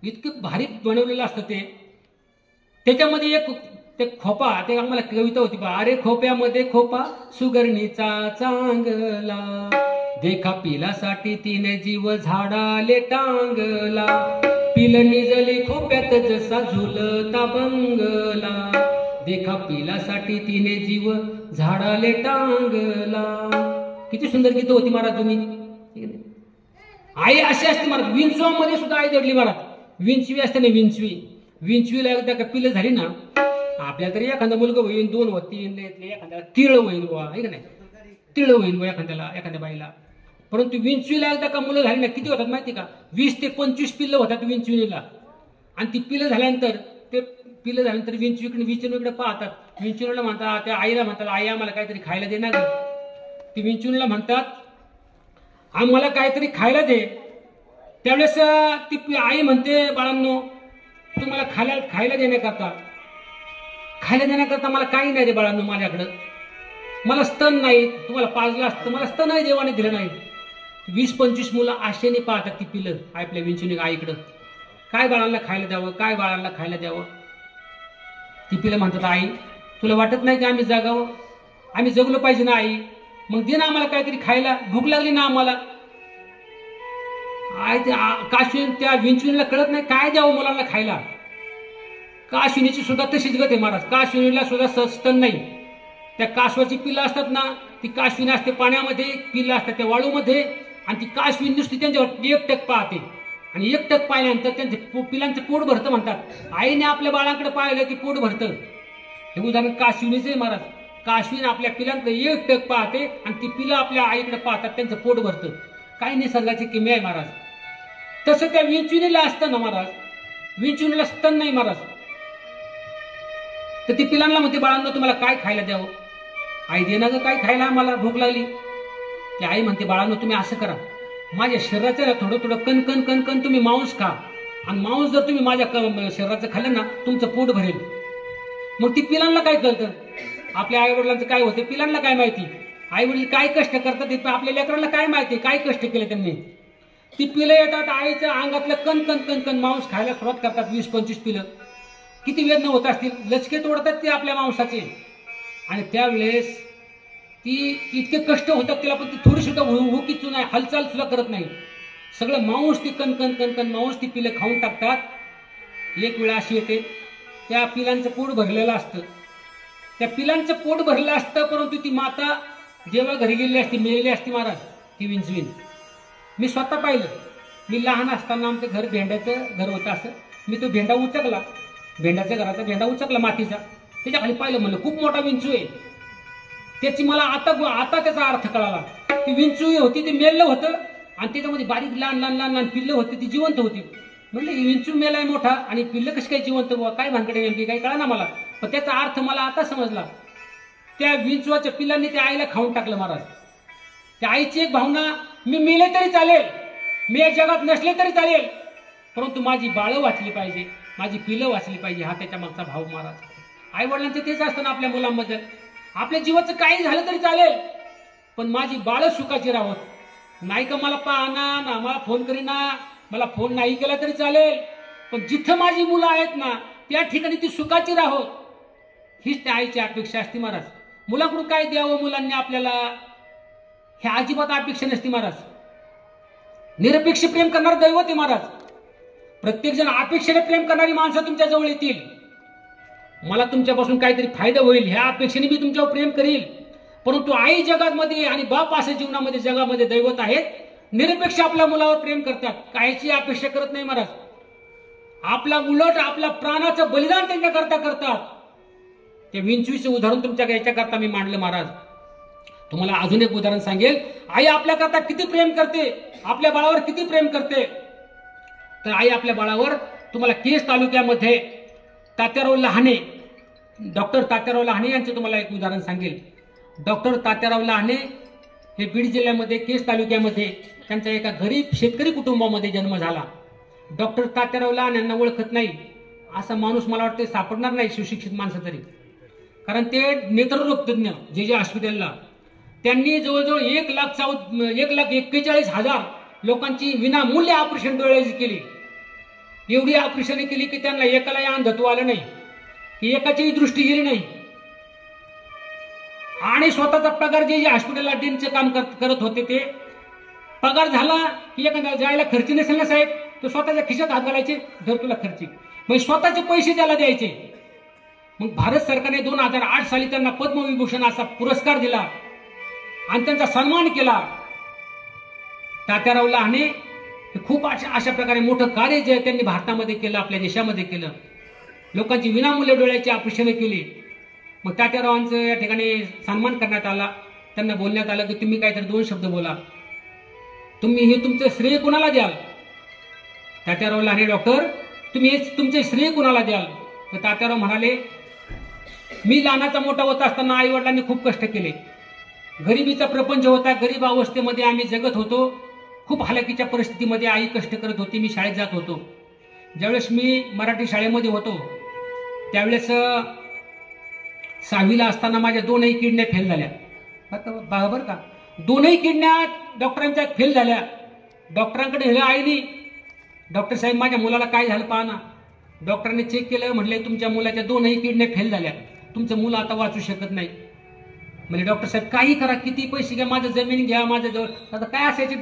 इतकं भारी बनवलेलं असतं ते. त्याच्यामध्ये एक ते खोपा, ते आम्हाला कविता होती बा, अरे खोप्यामध्ये खोपा सुगरणीचा चांगला, देखा पिलासाठी तिने जीव झाडाले टांगला, पिल निजली खोप्यात जसा झुलता बंगला. देखा पिलासाठी तिने जीव झाडाले टांगला. किती सुंदर गीत होती महाराज तुम्ही. आई अशी असते महाराज. विंचवामध्ये सुद्धा आई दडली महाराज. विंचवी असते ना, विंचवी. विंचवीला एकदा का पिलं झाली ना, आपल्या तरी एखादा मुलगा होईल, 2 होतील, एखाद्याला तिळ होईल बुवा, आहे का नाही, तिळ होईल बुवा एखाद्याला, एखाद्या बाईला. परंतु विंचवीला एकदा का मुलं झाली ना, किती होतात माहिती का, 20 ते 25 पिल्लं होतात विंचवीला. आणि ती पिल्लं झाल्यानंतर विंचवीकडे पाहतात. विंचवीला म्हणतात, त्या आईला म्हणतात, आई आम्हाला काहीतरी खायला दे ना ग. ती विंचवीला म्हणतात, आम्हाला काहीतरी खायला दे. त्यावेळेस ती आई म्हणते, बाळांनो तुम्हाला खायला देण्याकरता मला काही नाही रे बाळांनो, माझ्याकडं मला स्तन नाही. तुम्हाला पाजलं असतं, मला स्तन नाही देवाने दिलं नाही. 20-25 मुलं आशेने पाहतात ती पिलं आपल्या विंचूने आईकडं. काय बाळांना खायला द्यावं, काय बाळांना खायला द्यावं. ती पिलं म्हणतात, आई तुला वाटत नाही की आम्ही जगावं, आम्ही जगलो पाहिजे ना आई, मग दे ना आम्हाला काहीतरी खायला, भूक लागली ना आम्हाला. काश्मीर त्या विंचवीला कळत नाही काय द्यावं मुलांना खायला. काश्मीरची सुद्धा तशीच गत आहे महाराज. काश्मीरला सुद्धा स्तन नाही. त्या कासवाची पिल्लं असतात ना, ती काश्मीर असते पाण्यामध्ये, पिल्लं असतात त्या वाळूमध्ये, आणि ती काश्मीर नुसती त्यांच्यावर एकटक पाहते. आणि एकटक पाहिल्यानंतर त्यांचे पिलांचं पोट भरतं म्हणतात. आईने आपल्या बाळांकडे पाहिलं की पोट भरतं. हे उदाहरण काश्मीरचं आहे महाराज. काश्मीर आपल्या पिलांकडे एकटक पाहते आणि ती पिलं आपल्या आईकडे पाहतात, त्यांचं पोट भरतं. काय निसर्गाची किमया आहे महाराज. तसं त्या विंचुनीला असतं ना महाराज, विंचुनीला स्तन नाही महाराज. तर ती पिलांना म्हणते, बाळांना तुम्हाला काय खायला द्यावं. आई दे ना ग काय खायला, आम्हाला भूक लागली. ती आई म्हणते, बाळांनो तुम्ही असं करा, माझ्या शरीराचं थोडं थोडं कण तुम्ही मांस खा, आणि मांस जर तुम्ही माझ्या शरीराचं खाल्लं ना, तुमचं पोट भरेल. मग ती पिलांना काय कळतं, आपल्या आई वडिलांचं काय होतं पिलांना काय माहिती. आई वडील काय कष्ट करतात ते आपल्या लेकरांना काय माहिती, काय कष्ट केले त्यांनी. ती पिलं येतात, आईच्या अंगातलं कण मांस खायला सुरुवात करतात. 20-25 पिलं. किती वेदना होत असतील, लचके तोडतात ते आपल्या मांसाचे. आणि त्यावेळेस ती इतके कष्ट होतात तिला, पण ती थोडी सुद्धा हुकीच नाही, हालचाल सुद्धा करत नाही. सगळं मांस ती कण मांस ती पिलं खाऊन टाकतात. एक वेळ अशी येते, त्या पिलांचं पोट भरलेलं असतं. त्या पिलांचं पोट भरलेलं असतं, परंतु ती माता जेव्हा घरी गेलेली असते, मेलेली असते महाराज ती विंचवीन. मी स्वतः पाहिलं. मी लहान असताना आमचं घर भेंड्याचं घर होतं असं. मी तो भेंडा उचकला, भेंड्याच्या घराचा भेंडा उचकला मातीचा, त्याच्या खाली पाहिलं, म्हणलं खूप मोठा विंचू आहे. त्याची मला आता त्याचा अर्थ कळाला. ती विंचू होती, ते मेलं होतं, आणि त्याच्यामध्ये बारीक लहान पिल्लं होती, ती जिवंत होती. म्हणलं विंचू मेलाय मोठा आणि पिल्लं कशी काय जिवंत बुवा, काय भानगडे नेमकी काही कळा ना मला. पण त्याचा अर्थ मला आता समजला. त्या विंचवाच्या पिल्लांनी त्या आईला खाऊन टाकलं महाराज. त्या आईची एक भावना, मी मेले तरी चालेल, मी या जगात नसले तरी चालेल, परंतु माझी बाळं वाचली पाहिजे, माझी पिलं वाचली पाहिजे, हा त्याच्या मागचा भाव महाराज. आई वडिलांचं तेच असतं ना आपल्या मुलांबद्दल. आपल्या जीवाचं काही झालं तरी चालेल, पण माझी बाळं सुखाची राहोत. नाही का मला पाहना ना, मला फोन करीना, मला फोन नाही केला तरी चालेल, पण जिथं माझी मुलं आहेत ना, त्या ठिकाणी ती सुखाची राहोत, हीच त्या आईची अपेक्षा असते महाराज. मुलाकडून काय द्यावं मुलांनी आपल्याला, हे अजिबात अपेक्षा नसते महाराज. निरपेक्ष प्रेम करणारं दैवत आहे महाराज. प्रत्येक जण अपेक्षेने प्रेम करणारी माणसं तुमच्या जवळ येतील. मला तुमच्यापासून काहीतरी फायदा होईल ह्या अपेक्षेने मी तुमच्यावर प्रेम करील. परंतु आई जगामध्ये आणि बाप असे जीवनामध्ये जगामध्ये दैवत आहेत, निरपेक्ष आपल्या मुलावर प्रेम करतात, काहीची अपेक्षा करत नाही महाराज. आपला उलट आपल्या प्राणाचं बलिदान त्यांच्याकरता करतात. ते विंचवीचं उदाहरण तुमच्या याच्याकरता मी मांडलं महाराज. तुम्हाला अजून एक उदाहरण सांगेल. आई आपल्याकरता किती प्रेम करते, आपल्या बाळावर किती प्रेम करते. तर आई आपल्या बाळावर, तुम्हाला केस तालुक्यामध्ये तात्याराव लहाने, डॉक्टर तात्याराव लहाने यांचं तुम्हाला एक उदाहरण सांगेल. डॉक्टर तात्याराव लहाने हे बीड जिल्ह्यामध्ये केस तालुक्यामध्ये त्यांच्या एका गरीब शेतकरी कुटुंबामध्ये जन्म झाला. डॉक्टर तात्याराव लहाने यांना ओळखत नाही असा माणूस मला वाटतं सापडणार नाही सुशिक्षित माणसं तरी. कारण ते नेत्ररोग तज्ञ जे हॉस्पिटलला, त्यांनी जवळजवळ 1,41,000 लोकांची विनामूल्य ऑपरेशन डोळ्याची केली. एवढी ऑपरेशन केली की त्यांना एकालाही अंधत्व आलं नाही, की एकाचीही दृष्टी गेली नाही. आणि स्वतःचा पगार जे हॉस्पिटलला डीनचं काम करत होते पगार झाला की एखाद्या जायला खर्च नसेल ना साहेब, तो स्वतःच्या खिशात हात घालायचे, धर तुला खर्ची, मग स्वतःचे पैसे त्याला द्यायचे. मग भारत सरकारने 2008 साली त्यांना पद्मविभूषण असा पुरस्कार दिला आणि त्यांचा सन्मान केला. तात्याराव लहाने हे खूप अशा प्रकारे मोठं कार्य जे त्यांनी भारतामध्ये केलं, आपल्या देशामध्ये केलं. लोकांची विनामूल्य डोळ्याची ऑपरेशनं केली. मग तात्यारावांचं या ठिकाणी सन्मान करण्यात आला. त्यांना बोलण्यात आलं की तुम्ही काहीतरी 2 शब्द बोला, तुम्ही हे तुमचं श्रेय कोणाला द्याल? तात्याराव लहाने डॉक्टर, तुम्ही हे तुमचे श्रेय कोणाला द्याल? तर तात्याराव म्हणाले, मी लहानाचा मोठा होत असताना आई वडिलांनी खूप कष्ट केले. गरिबीचा प्रपंच होता, गरीब अवस्थेमध्ये आम्ही जगत होतो. खूप हालाकीच्या परिस्थितीमध्ये आई कष्ट करत होती, मी शाळेत जात होतो. ज्यावेळेस मी मराठी शाळेमध्ये होतो त्यावेळेस 6वीला असताना माझ्या 2ही किडन्या फेल झाल्या. बरोबर का? 2ही किडन्या डॉक्टरांच्या फेल झाल्या. डॉक्टरांकडे नेलं आईनी, डॉक्टर साहेब माझ्या मुलाला काय झालं पहा ना. डॉक्टरांनी चेक केलं, म्हटले तुमच्या मुलाच्या 2ही किडन्या फेल झाल्या, तुमचं मुलं आता वाचू शकत नाही. म्हणजे डॉक्टर साहेब काही करा, किती पैसे घ्या, माझं जमीन घ्या, माझं जवळ आता काय असायचे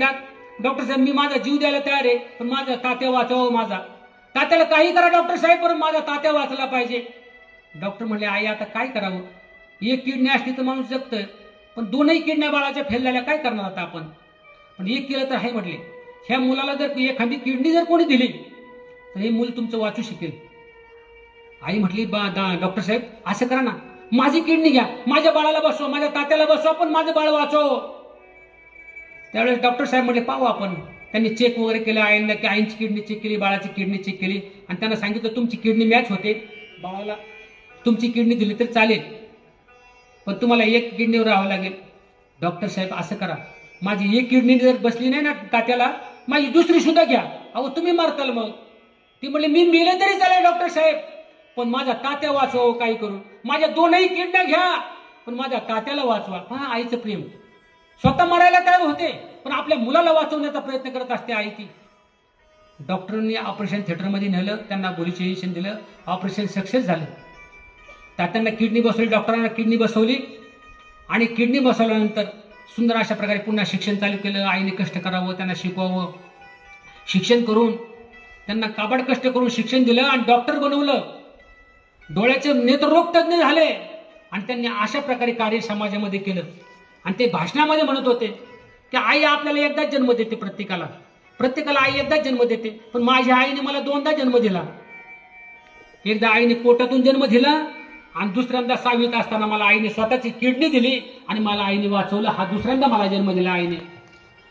डॉक्टर साहेब मी माझा जीव द्यायला तयार आहे, पण माझा तात्या वाचवा, माझा तात्याला काही करा डॉक्टर साहेब, पण माझा तात्या वाचला पाहिजे. डॉक्टर म्हणले आई आता काय करावं, एक किडनी असली तर माणूस जगतोय, पण 2ही किडन्या बाळाच्या फेल झाल्या, काय करणार आता आपण? पण एक केलं तर आहे म्हटले, ह्या मुलाला जर एखादी किडनी जर कोणी दिली तर हे मूल तुमचं वाचू शकेल. आई म्हटली डॉक्टर साहेब असं करा ना, माझी किडनी घ्या, माझ्या बाळाला बसवा, माझ्या तात्याला बसवा, पण माझं बाळ वाचव. त्यावेळेस डॉक्टर साहेब म्हटले पाहू आपण. त्यांनी चेक वगैरे केलं आईंना, की आईंची किडनी चेक केली, बाळाची किडनी चेक केली आणि त्यांना सांगितलं तुमची किडनी मॅच होते, बाळाला तुमची किडनी दिली तर चालेल, पण तुम्हाला एक किडनीवर राहावं लागेल. डॉक्टर साहेब असं करा, माझी एक किडनी जर बसली नाही ना तात्याला, माझी दुसरी सुद्धा घ्या. अहो तुम्ही मारताल मग. ती म्हणली मी मेले तरी चालेल डॉक्टर साहेब, पण माझा तात्या वाचवा, काही करून माझ्या 2ही किडन्या घ्या, पण माझ्या तात्याला वाचवा. पहा आईचं प्रेम, स्वतः मरायला तयार होते पण आपल्या मुलाला वाचवण्याचा प्रयत्न करत असते आई ती. डॉक्टरांनी ऑपरेशन थिएटरमध्ये नेलं, त्यांना गोळीचे इंजेक्शन दिलं, ऑपरेशन सक्सेस झालं. तात्यांना किडनी बसवली, डॉक्टरांना किडनी बसवली आणि किडनी बसवल्यानंतर सुंदर अशा प्रकारे पुन्हा शिक्षण चालू केलं. आईने कष्ट करावं, त्यांना शिकवावं, शिक्षण करून त्यांना काबाड कष्ट करून शिक्षण दिलं आणि डॉक्टर बनवलं. डोळ्याचे नेत्ररोग तज्ञ झाले आणि त्यांनी अशा प्रकारे कार्य समाजामध्ये केलं. आणि ते भाषणामध्ये म्हणत होते की आई आपल्याला एकदाच जन्म देते, प्रत्येकाला आई एकदाच जन्म देते, पण माझ्या आईने मला 2दा जन्म दिला. एकदा आईने पोटातून जन्म दिला आणि दुसऱ्यांदा 6वीत असताना मला आईने स्वतःची किडनी दिली आणि मला आईने वाचवलं. हा दुसऱ्यांदा मला जन्म दिला आईने.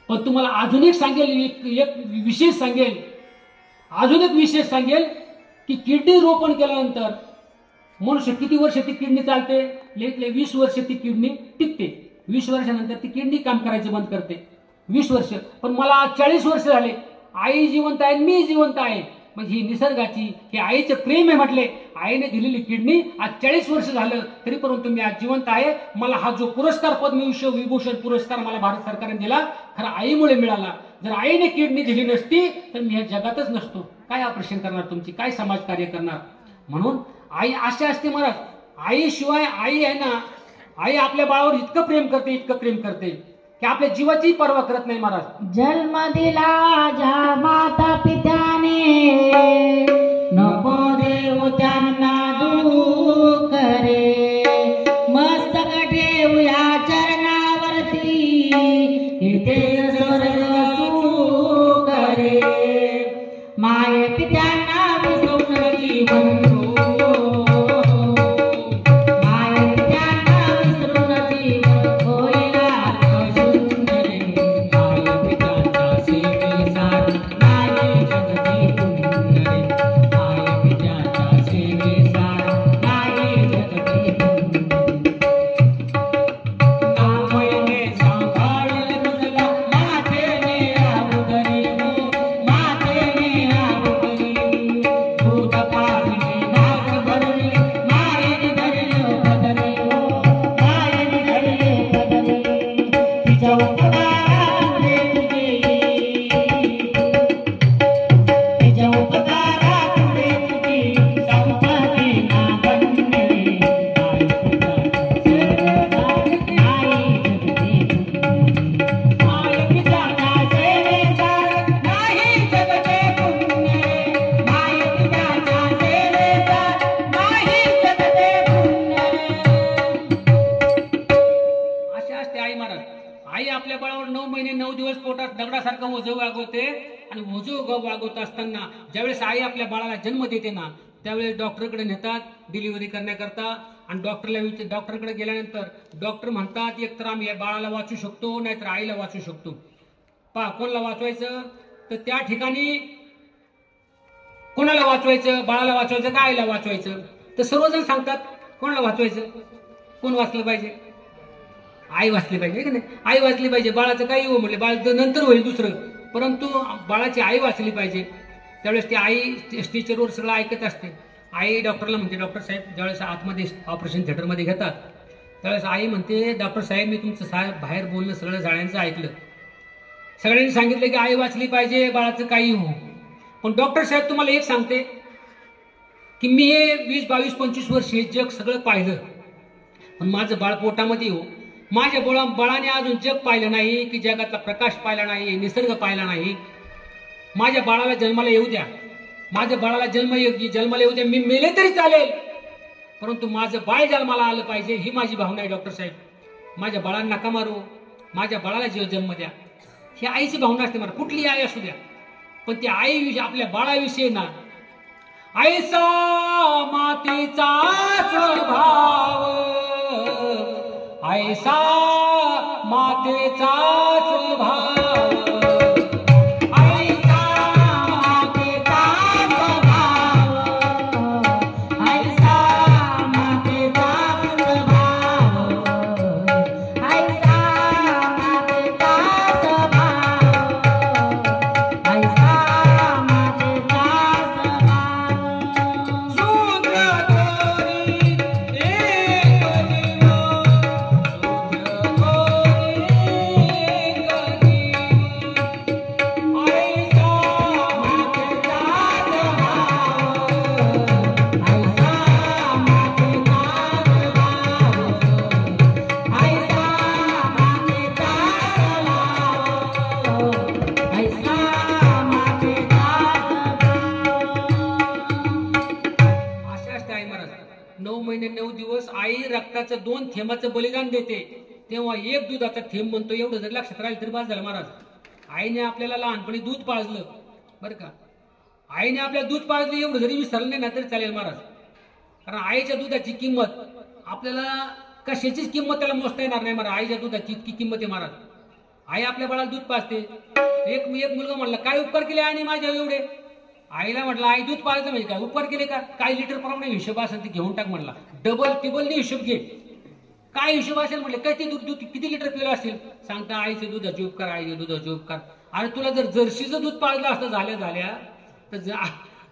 पण तुम्हाला अजून एक सांगेल, एक विशेष सांगेल, अजून एक विशेष सांगेल की किडनी रोपण केल्यानंतर मनुष्य किती वर्ष ती किडनी चालते? 20 वर्ष ती किडनी टिकते. 20 वर्षानंतर ती किडनी काम करायचं बंद करते. 20 वर्ष. पण मला आज 40 वर्ष झाले, आई जिवंत आहे, मी जिवंत आहे. म्हणजे ही निसर्गाची, हे आईचं प्रेम आहे. म्हटले आईने दिलेली किडनी आज 40 वर्ष झालं तरी परंतु मी आज जिवंत आहे. मला हा जो पुरस्कार पद्मविभूषण पुरस्कार मला भारत सरकारने दिला, खरं आईमुळे मिळाला. जर आईने किडनी दिली नसती तर मी ह्या जगातच नसतो. काय ऑपरेशन करणार तुमची, काय समाज कार्य करणार? म्हणून आई अशी असते महाराज. आईशिवाय आई आहे ना, आई आपल्या बाळावर इतकं प्रेम करते की आपल्या जीवाची पर्वा करत नाही महाराज. जन्म दिला ज्या माता पित्याने, नको देव त्यांना दुःख रे. मस्तक ठेवूया चरणावरती, इथे स्वर्ग सुख रे. माये पित्यांना विसरून जीवन महाराज. आई आपल्या बाळावर 9 महिने 9 दिवस पोटात दगडासारखं ओझं वागवते आणि ओझं वागवत असताना ज्यावेळेस आई आपल्या बाळाला जन्म देते ना त्यावेळेस डॉक्टरकडे नेतात डिलिव्हरी करण्याकरता. आणि डॉक्टरकडे गेल्यानंतर डॉक्टर म्हणतात एकतर आम्ही या बाळाला वाचू शकतो नाहीतर आईला वाचू शकतो. पहा कोणाला वाचवायचं तर त्या ठिकाणी कोणाला वाचवायचं, बाळाला वाचवायचं का आईला वाचवायचं. तर सर्वजण सांगतात कोणाला वाचवायचं. कोण वाचलं पाहिजे? आई वाचली पाहिजे की नाही. आई वाचली पाहिजे. बाळाचं काही हो म्हटले बाळ नंतर होईल दुसरं, परंतु बाळाची आई वाचली पाहिजे. त्यावेळेस ती आई स्टेचरवर सगळं ऐकत असते. आई डॉक्टरला म्हणते डॉक्टर साहेब ज्यावेळेस आतमध्ये ऑपरेशन थिएटरमध्ये घेतात त्यावेळेस आई म्हणते डॉक्टर साहेब मी तुमचं बाहेर बोलणं सगळं जाण्याचं ऐकलं. सगळ्यांनी सांगितलं की आई वाचली पाहिजे बाळाचं काही हो. पण डॉक्टर साहेब तुम्हाला एक सांगते की मी हे 20, 22, 25 वर्ष हे जग सगळं पाहिलं पण माझं बाळ पोटामध्ये हो. माझ्या बाळाने अजून जग पाहिलं नाही की जगातला प्रकाश पाहिला नाही, निसर्ग पाहिला नाही. माझ्या बाळाला जन्माला येऊ द्या. माझ्या बाळाला जन्माला येऊ द्या. मी मेले तरी चालेल परंतु माझं बाळ जन्माला आलं पाहिजे ही माझी भावना आहे डॉक्टर साहेब. माझ्या बाळांना नका मारू, माझ्या बाळाला जन्म द्या ही आईची भावना असते. मला कुठली आई असू द्या पण ती आई आपल्या बाळाविषयी ना ऐसा मातेचाच भाव, ऐसा मातेचाच भाव. रक्ताचं 2 थेंबाचं बलिदान देते तेव्हा 1 दुधाचा थेंब म्हणतो. एवढं जर लक्षात राहील तरी बस झालं महाराज. आईने आपल्याला लहानपणी दूध पाजलं बरं का. आईने आपल्याला दूध पाजलं एवढं जरी विसरलं नाही ना तरी चालेल महाराज. कारण आईच्या दुधाची किंमत आपल्याला कशाचीच किंमत त्याला मोजता येणार नाही महाराज. आईच्या दुधाची इतकी किंमत आहे महाराज. आई आपल्या बाळाला दूध पाजते. एक मुलगा म्हणला काय उपकार केले आईने माझ्या एवढे. आईला म्हटलं आई दूध पाजायचं म्हणजे काय उपकार केले का. काय लिटर प्रमाणे हिशोब असेल ते घेऊन टाक म्हटला. डबल टिबल नाही हिशोब घे. काय हिशोब असेल म्हटलं काय ते दूध किती लिटर पिलं असेल सांगता आईचे दुधाचे उपकार, आईचे दुधाचे उपकार. आणि तुला जर जर्सीचं दूध पाजलं असतं झाल्या तर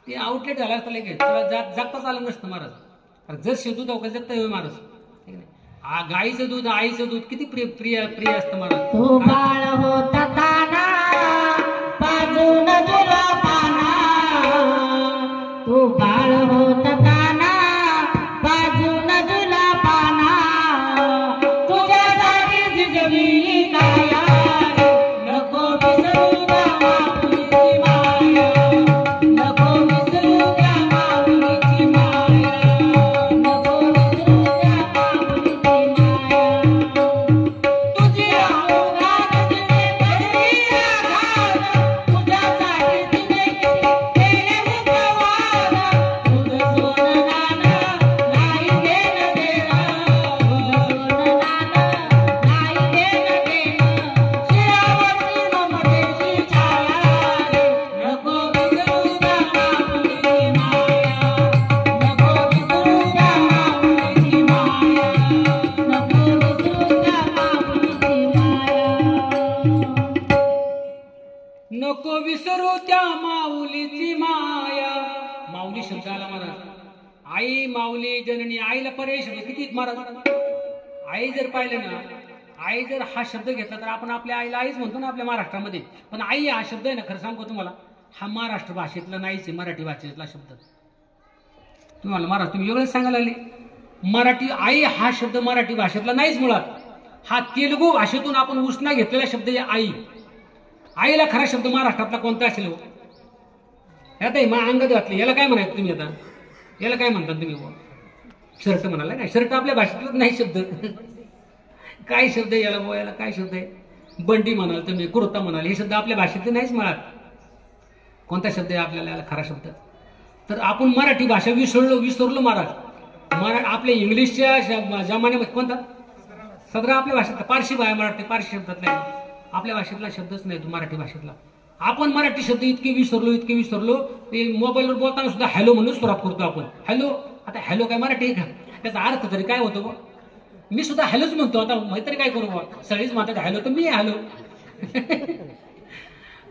ते आउटलेट झालं असतं लगेच तुला जागताच आलं नसतं महाराज. जर्सी दूध अवघड जगता येऊ महाराज. गाईचं दूध आईचं दूध किती प्रिय असतं महाराज. तो बाळ होता ताना पाजून तुला पाना, तो बाळ होता ताना पाजून तुला पाना, तुझ्यासाठी झिजली काया नको विसरू त्या माऊलीची माया, नको विसरू त्या माऊलीची माया, नको विसरू त्या माऊलीची माया. तुझी आऊगात तिने भरली आघात, तुझ्यासाठी तिने केले उपवास, तुझं सोनं नाणं नाही देणं देणं, तुझं सोनं नाणं नाही देणं देणं, शिरावरती ममतेची छाया रे, नको विसरू त्या माऊलीची माया, नको विसरू त्या माऊलीची माया, नको विसरू त्या माऊलीची माया. नको विसरू त्या माऊलीची माया. माऊली शब्द आला महाराज. आई माऊली जननी. आईला पर्याय शब्द किती महाराज. आई जर पाहिलं ना आई जर हा शब्द घेतला तर आपण आपल्या आईला आईच म्हणतो ना आपल्या महाराष्ट्रामध्ये. पण आई हा शब्द आहे ना खरं सांगतो तुम्हाला हा महाराष्ट्र भाषेतला नाहीच आहे. मराठी भाषेतला शब्द तुम्हाला महाराज तुम्ही वेगळंच सांगायला लागले. मराठी आई हा शब्द मराठी भाषेतला नाहीच मुळात. हा तेलुगू भाषेतून आपण उष्णा घेतलेला शब्द आहे आई. आईला खरा शब्द महाराष्ट्रातला कोणता असेल हो? आता मग अंगात घातले याला काय म्हणायचं तुम्ही आता. याला काय म्हणतात तुम्ही? शर्ट म्हणाला काय. शर्ट आपल्या भाषेतलाच नाही शब्द. काय शब्द याला बोलायला काय शब्द आहे? बंडी म्हणाल तुम्ही, कुर्ता म्हणाल, हे शब्द आपल्या भाषेतले नाहीच मिळत. कोणता शब्द आहे आपल्याला याला खरा शब्द? तर आपण मराठी भाषा विसरलो महाराज. आपल्या इंग्लिशच्या जमान्यामध्ये कोणता सदरा आपल्या भाषेतला पारशी मराठी पारशी शब्दातला आपल्या भाषेतला शब्दच नाही तो मराठी भाषेतला. आपण मराठी शब्द इतके विसरलो ते मोबाईलवर बोलताना सुद्धा हॅलो म्हणून सुरुवात करतो आपण. हॅलो, आता हॅलो काय मराठी आहे का? त्याचा अर्थ तरी काय होतो? मी सुद्धा हॅलोच म्हणतो. आता मैत्री काय करू बा, सगळीच म्हणतात हॅलो तर मी हॅलो.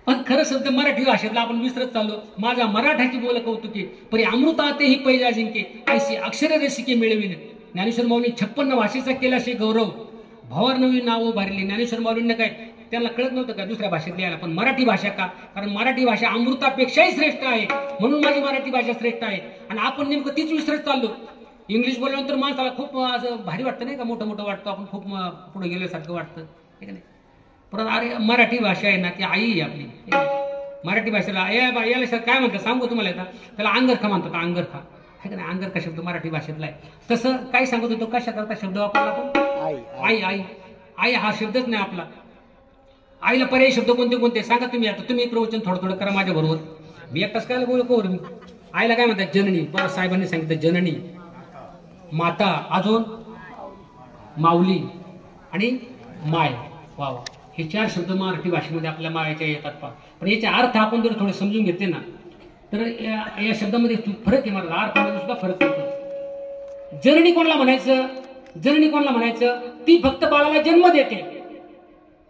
पण खरं शब्द मराठी भाषेतला आपण विसरत चाललो. माझ्या मराठाची बोल कौतुकी परी अमृता ते ही पैजा जिंके ऐशी अक्षर रसिके मिळविले. ज्ञानेश्वर माऊली 56 भाषेचा केलाशे गौरव भवर नवी नावं भरली. ज्ञानेश्वर माऊलींना काय त्यांना कळत नव्हतं का दुसऱ्या भाषेत लिहायला? पण मराठी भाषा का? कारण मराठी भाषा अमृतापेक्षाही श्रेष्ठ आहे, म्हणून माझी मराठी भाषा श्रेष्ठ आहे. आणि आपण नेमकं तीच विसरत चाललो. इंग्लिश बोलल्यानंतर माणसाला खूप असं भारी वाटतं नाही का, मोठं वाटतं, आपण खूप पुढे गेल्यासारखं वाटतं, ठीक आहे. परत अरे मराठी भाषा आहे ना ती आई आहे आपली. मराठी भाषेला याला सर काय म्हणतात सांगू तुम्हाला? येतात त्याला अंगरखा म्हणतात. अंगरखा आहे का नाही? अंगरखा शब्द मराठी भाषेतला आहे. तसं काय सांगत होतो, कशा करता शब्द वापरला आपण? आई. आई आई हा शब्दच नाही आपला. आईला पर्यायी शब्द कोणते सांगा तुम्ही. आता तुम्ही प्रवचन थोडं करा माझ्या बरोबर. मी एकटाच काय बोलू मी. आईला काय म्हणतात? जननी. बाबासाहेबांनी सांगितलं जननी, माता, अजून माऊली आणि माय. वा, हे 4 शब्द मराठी भाषेमध्ये आपल्या मायाच्या येतात पहा. पण याचे अर्थ आपण जर थोडे समजून घेतले ना तर या शब्दामध्ये फरक आहे. मला अर्थामध्ये सुद्धा फरक पडतो. जननी कोणाला म्हणायचं? ती फक्त बाळाला जन्म देते.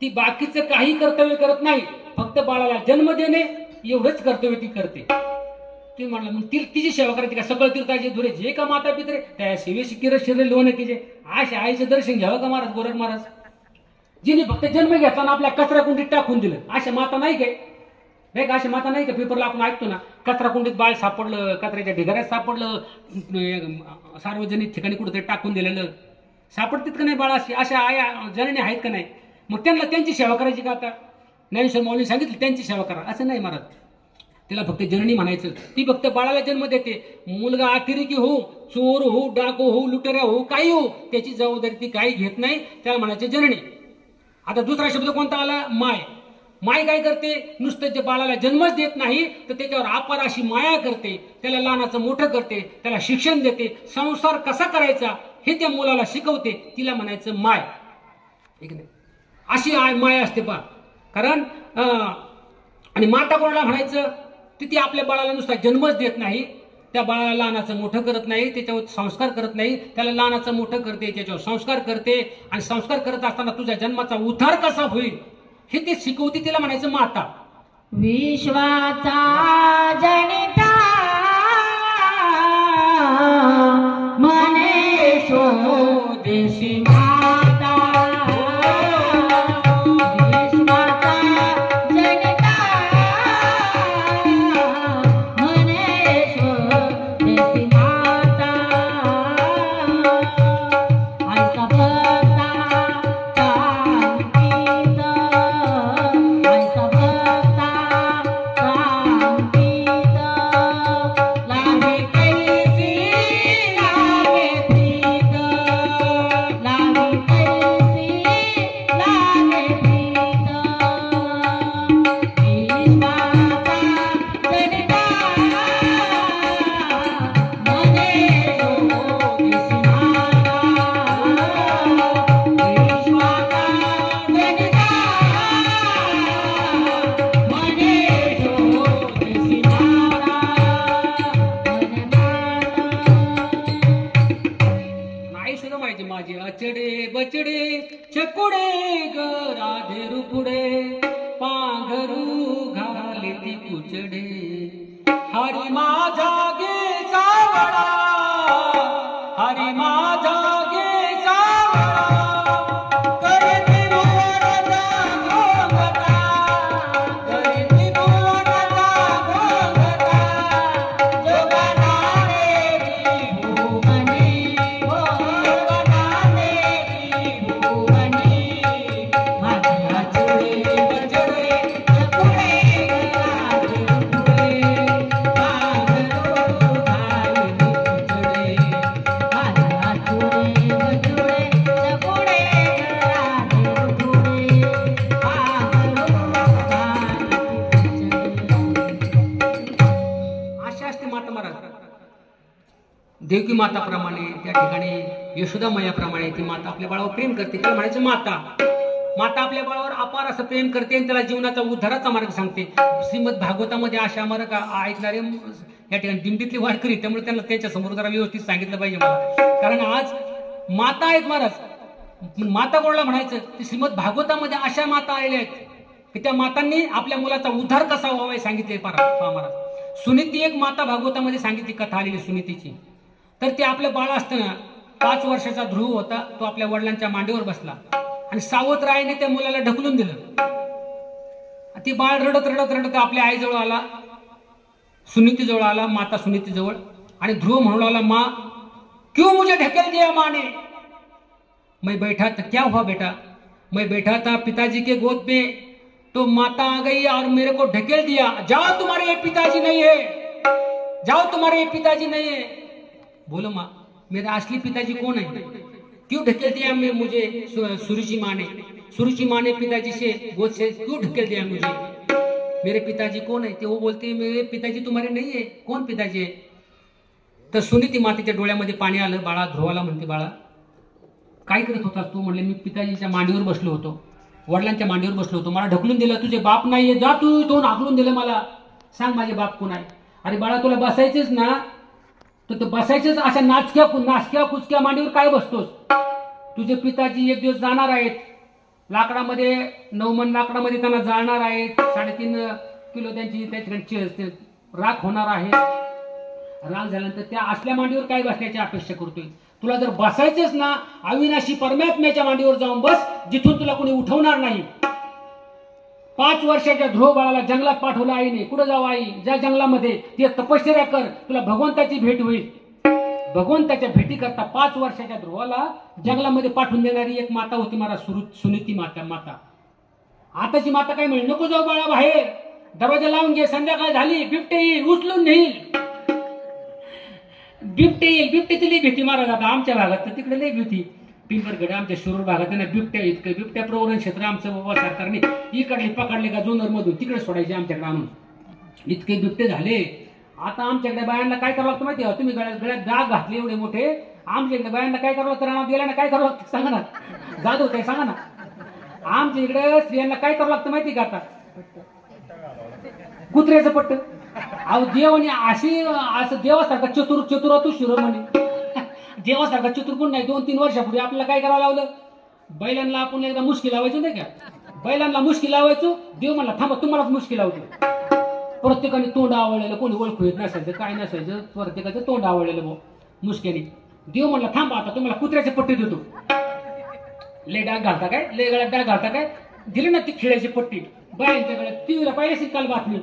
ती बाकीचं काही कर्तव्य करत नाही, फक्त बाळाला जन्म देणे एवढंच कर्तव्य ती करते. ती म्हणलं मग तिची सेवा करायची का? सकळ तीर्थाचे धुरे जे का माता पित्रे त्या सेवेशी किरत शिरले लोन तिचे. अशा आईचं दर्शन घ्यावं का महाराज? गोरड महाराज जिने फक्त जन्म घेताना आपल्या कचरा कुंडीत टाकून दिलं. अशा माता नाही काय? नाही का? अशा माता नाही का? पेपरला आपण ऐकतो ना, कचरा कुंडीत बाळ सापडलं, कचऱ्याच्या ढिगाऱ्यात सापडलं, सार्वजनिक ठिकाणी कुठेतरी टाकून दिलेलं. सापडतात का नाही बाळ? अशा आया जननी आहेत का नाही? मग त्यांना त्यांची सेवा करायची का? आता ज्ञानेश्वर माऊलीने सांगितलं त्यांची सेवा करा, असं नाही महाराज. तिला फक्त जननी म्हणायचं. ती फक्त बाळाला जन्म देते. मुलगा अतिरेकी हो, चोर हो, डाकू हो, लुटेरा हो, काही हो, त्याची जबाबदारी ती काही घेत नाही, त्याला म्हणायचे जननी. आता दुसरा शब्द कोणता आला? माय. माय काय करते? नुसतं जे बाळाला जन्मच देत नाही तर त्याच्यावर अपार अशी माया करते, त्याला लहानाचं मोठं करते, त्याला शिक्षण देते, संसार कसा करायचा हे त्या मुलाला शिकवते, तिला म्हणायचं माय. ठीक नाही? अशी माया असते पहा. कारण आणि माता कोणाला म्हणायचं? ती आपल्या बाळाला नुसता जन्मच देत नाही, त्या बाळाला लहानाचं मोठं करत नाही, त्याच्यावर संस्कार करत नाही, त्याला लहानाचं मोठं करते, त्याच्यावर संस्कार करते. आणि संस्कार करत असताना तुझ्या जन्माचा उद्धार कसा होईल हे ते शिकवते, तिला म्हणायचं माता. विश्वाचा जनिता म्हणे स्वदेशी माता. विश्वाचा जनिता म्हणे स्वदेशी माता. आईचा भक्ता कांतीत, आईचा भक्ता कांतीत, लागे कैसी लागे प्रीत, लागे कैसी लागे प्रीत. विश्वाचा जनिता म्हणे स्वदेशी माता. विश्वाचा जनिता म्हणे स्वदेशी माता. नाही सुद्धा माहिती माझे अचडे बचडे चकुडे ग राधे रुपुडे पांघरू घाले ती कुचडे. हरी माझा गे सावळा, हरी माझा गे सावळा, करती भुवनाचा घोंगटा, करती भुवनाचा घोंगटा. जोगाना देवी भुवनी, जोगाना देवी भुवनी. माझे अचडे बचडे चकुडे ग राधे रुपुडे पांघरू देवकी माताप्रमाणे त्या ठिकाणी यशोदा मैयाप्रमाणे ती माता आपल्या बाळावर प्रेम करते. त्याला म्हणायचं माता. माता आपल्या बाळावर अपार असं प्रेम करते आणि त्याला जीवनाचा उद्धाराचा मार्ग सांगते. श्रीमद भागवतामध्ये अशा मार्ग ऐकणारे या ठिकाणी दिंडीतले वारकरी, त्यामुळे त्यांना त्याच्या समोर जरा व्यवस्थित सांगितलं पाहिजे मला. कारण आज माता आहेत महाराज. माता कोणाला म्हणायचं? ते श्रीमद भागवतामध्ये अशा माता आलेल्या आहेत की त्या मातांनी आपल्या मुलाचा उद्धार कसा व्हावा हे सांगितले महाराज. सुनीती एक माता भागवतामध्ये सांगितली कथा आलेली सुनीतीची. तर ते आपलं बाळ असताना 5 वर्षाचा ध्रुव होता. तो आपल्या वडिलांच्या मांडीवर बसला आणि सावत्र आईने त्या मुलाला ढकलून दिलं. ती बाळ रडत रडत रडत आपल्या आईजवळ आला, सुनीतीजवळ आला, माता सुनीतीजवळ. आणि ध्रुव म्हणू लागला, माँ क्यों मुझे ढकेल दिया माँ ने? मैं बैठा था, क्या हुआ बेटा? मैं बैठा था पिताजी के गोद में, तो माता आ गई और मेरे को ढकेल दिया. जाओ तुम्हारे ये पिताजी नहीं है, जाओ तुम्हारे ये पिताजी नहीं है. बोलो माँ मेरा असली पिताजी कौन है? क्यों ढकेल दिया मैं मुझे सुरुचि माँ ने? सुरुचि माँ ने पिताजी से गोद से क्यों ढकेल दिया मुझे? मेरे पिताजी कौन है? ते वो बोलते मेरे पिताजी तुम्हारे नहीं है. कोण पिताजी आहे? तर सुनीती मातेच्या डोळ्यामध्ये पाणी आलं. बाळा ध्रुवाला म्हणते, बाळा काय करत होता तू? म्हणले मी पिताजीच्या मांडीवर बसलो होतो, वडिलांच्या मांडीवर बसलो होतो. मला ढकलून दिलं. तुझे बाप नाहीये, जा तू इथून. हाकलून दिलं मला. सांग माझे बाप कोण आहे? अरे बाळा तुला बसायचंच ना, तर बसायचंच अशा नाचक्या कुचक्या मांडीवर काय बसतोस? तुझे पिताजी एक दिवस जाणार आहेत लाकडामध्ये, 9 मन लाकडामध्ये त्यांना जाळणार आहेत. 3.5 किलो त्यांची राख होणार आहे. राख झाल्यानंतर त्या असल्या मांडीवर काय बसण्याची अपेक्षा करतोय? तुला जर बसायचंच ना, अविनाशी परमात्म्याच्या मांडीवर जाऊन बस, जिथून तुला कोणी उठवणार नाही. 5 वर्षाच्या ध्रुव बाळाला जंगलात पाठवलं आईने. कुठं जाऊ आई? ज्या जंगलामध्ये ते तपश्चर्या कर, तुला भगवंताची भेट होईल. भगवंताच्या भेटी करता 5 वर्षाच्या ध्रुवाला जंगलामध्ये पाठवून देणारी एक माता होती महाराज, सुनीती माता. आताची माता काय म्हणेल, नको जाऊ बाळा बाहेर, दरवाजा लावून घे, संध्याकाळ झाली, बिबटे येईल, उचलून नेईल. बिबटे येईल, बिबट्याची लई भीती महाराज. आता आमच्या भागात तर तिकडे लई भीती. पिंपरगड आमच्या शिरूर भागात ना बिबट्या इतकं, बिबट्या प्रवरण क्षेत्र आमचं बाबा सरकारने इकडले पकडले का जुन्नर मधून तिकडे सोडायचे आमच्याकडे आणून. इतके बिबटे झाले. आता आमच्याकडे बायांना काय करावं लागतं माहिती आहे? तुम्ही गळ्यात डाग घातले एवढे मोठे. आमच्याकडे बायांना काय करावं लागतं? रानात गेल्यानं काय करावं लागतं सांगा ना, जादू काय सांगा ना. आमच्या इकडे स्त्रियांना काय करावं लागतं माहिती का? आता कुत्र्याचं पट्ट. अहो देवाने असं देवासारखा चतुर तू शिरो म्हणे. देवासारखा चतुर कोण नाही. 2-3 वर्षापूर्वी आपल्याला काय करावं लावलं? बैलांना आपण एकदा मुश्किल लावायचो नाही का? बैलांना मुश्किल लावायचो. देव म्हणला थांबा तुम्हालाच मुश्किल लावतो. प्रत्येकाने तोंड आवडलेलं, कोणी ओळखू येत नसायचं, काय नसायचं, प्रत्येकाचं तोंड आवडलेलं मुश्किली. देव म्हणला थांबा आता तुम्हाला कुत्र्याचे पट्टी देतो. ले डाग घालता काय? ले गळ्यात डाग घालता काय? दिली ना ती खिळ्याची पट्टी बायांच्या गळ्यात. टीव्हीला पाहिजे काल बातमी,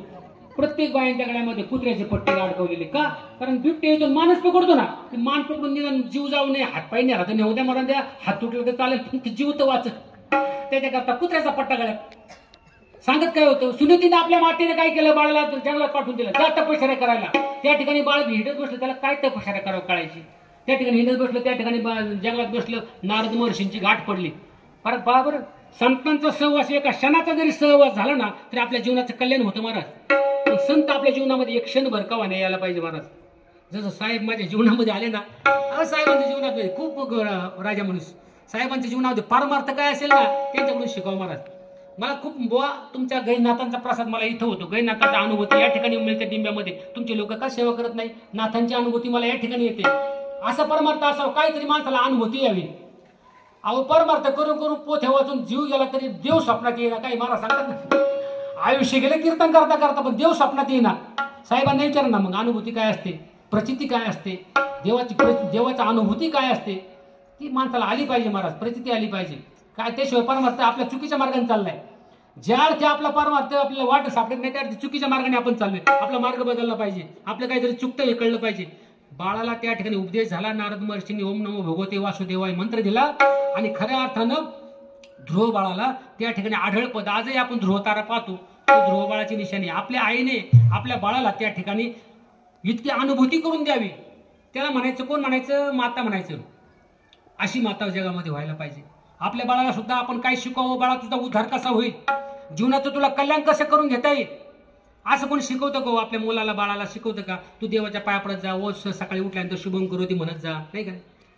प्रत्येक बायांच्या गळ्यामध्ये कुत्र्याचे पट्टे अडकवलेले. का? कारण बिबटे येतो माणूस पकडतो ना, मान पकडून निदान जीव जाऊ नये, हातपाय नाही राहत, नेऊ द्या मरण द्या, हात तुटले तर चालेल, पण जीव तर वाचत. त्याच्याकरता कुत्र्याचा पट्टा गळ्यात. सांगत काय होतं? सुनीतीने आपल्या मातेने काय केलं? बाळाला जंगलात पाठवून दिलं, जा तपश्चर्या करायला. त्या ठिकाणी बाळ हिंडत बसलं, त्याला काय तपश्चर्या करावं कळायची. त्या ठिकाणी हिंडत बसलं, त्या ठिकाणी जंगलात बसलं, नारद महर्षींची गाठ पडली. परत पहा बरं, संतांचा सहवास एका क्षणाचा जरी सहवास झाला ना तरी आपल्या जीवनाचं कल्याण होतं महाराज. पण संत आपल्या जीवनामध्ये एक क्षण भरकावा नाही यायला पाहिजे महाराज. जसं साहेब माझ्या जीवनामध्ये आले ना, साहेबांच्या जीवनात खूप राजा माणूस, साहेबांच्या जीवनामध्ये पारमार्थ काय असेल ना त्यांच्याकडून शिकावं महाराज. मला खूप बुवा तुमच्या गैनाथांचा प्रसाद मला इथं होतो. गैनाथाचा अनुभूती या ठिकाणी मिळते डिंब्यामध्ये. तुमचे लोक का सेवा करत नाही? नाथांची अनुभूती मला या ठिकाणी येते. असा परमार्थ असावं, काहीतरी माणसाला अनुभूती यावी. अहो परमार्थ करून करून पोथ्या वाचून जीव गेला तरी देव स्वप्नात येईना. काही महाराज सांगतात ना, आयुष्य गेले कीर्तन करता करता पण देव स्वप्नात येईना. साहेबांना विचार ना मग, अनुभूती काय असते, प्रचिती काय असते, देवाची अनुभूती काय असते, ती माणसाला आली पाहिजे महाराज. प्रचिती आली पाहिजे. काय त्याशिवाय परमार्थ आपल्या चुकीच्या मार्गाने चाललाय. ज्या अर्थी आपला परमार्थ आपल्याला वाट सापडत नाही त्या अर्थी चुकीच्या मार्गाने आपण चाललोय. आपला मार्ग बदलला पाहिजे. आपलं काहीतरी चुकतं हे कळलं पाहिजे. बाळाला त्या ठिकाणी उपदेश झाला. नारद महर्षींनी ओम नमो भगवते वासुदेवाय मंत्र दिला आणि खऱ्या अर्थानं ध्रुव बाळाला त्या ठिकाणी आढळ पद. आजही आपण ध्रुव तारा पाहतो, तो ध्रुव बाळाची निशाणी. आपल्या आईने आपल्या बाळाला त्या ठिकाणी इतकी अनुभूती करून द्यावी. त्याला म्हणायचं कोण म्हणायचं? माता म्हणायचं. अशी माता जगामध्ये व्हायला पाहिजे. आपल्या बाळाला सुद्धा आपण काय शिकवावं? बाळा तुझा उद्धार कसा होईल, जीवनाचं तुला कल्याण कसं करून घेता येईल, असं कोण शिकवतं का हो? आपल्या मुलाला बाळाला शिकवतं का तू देवाच्या पाया पडत जा, ओ सकाळी उठल्यानंतर शुभम करोती म्हणत जा, नाही का?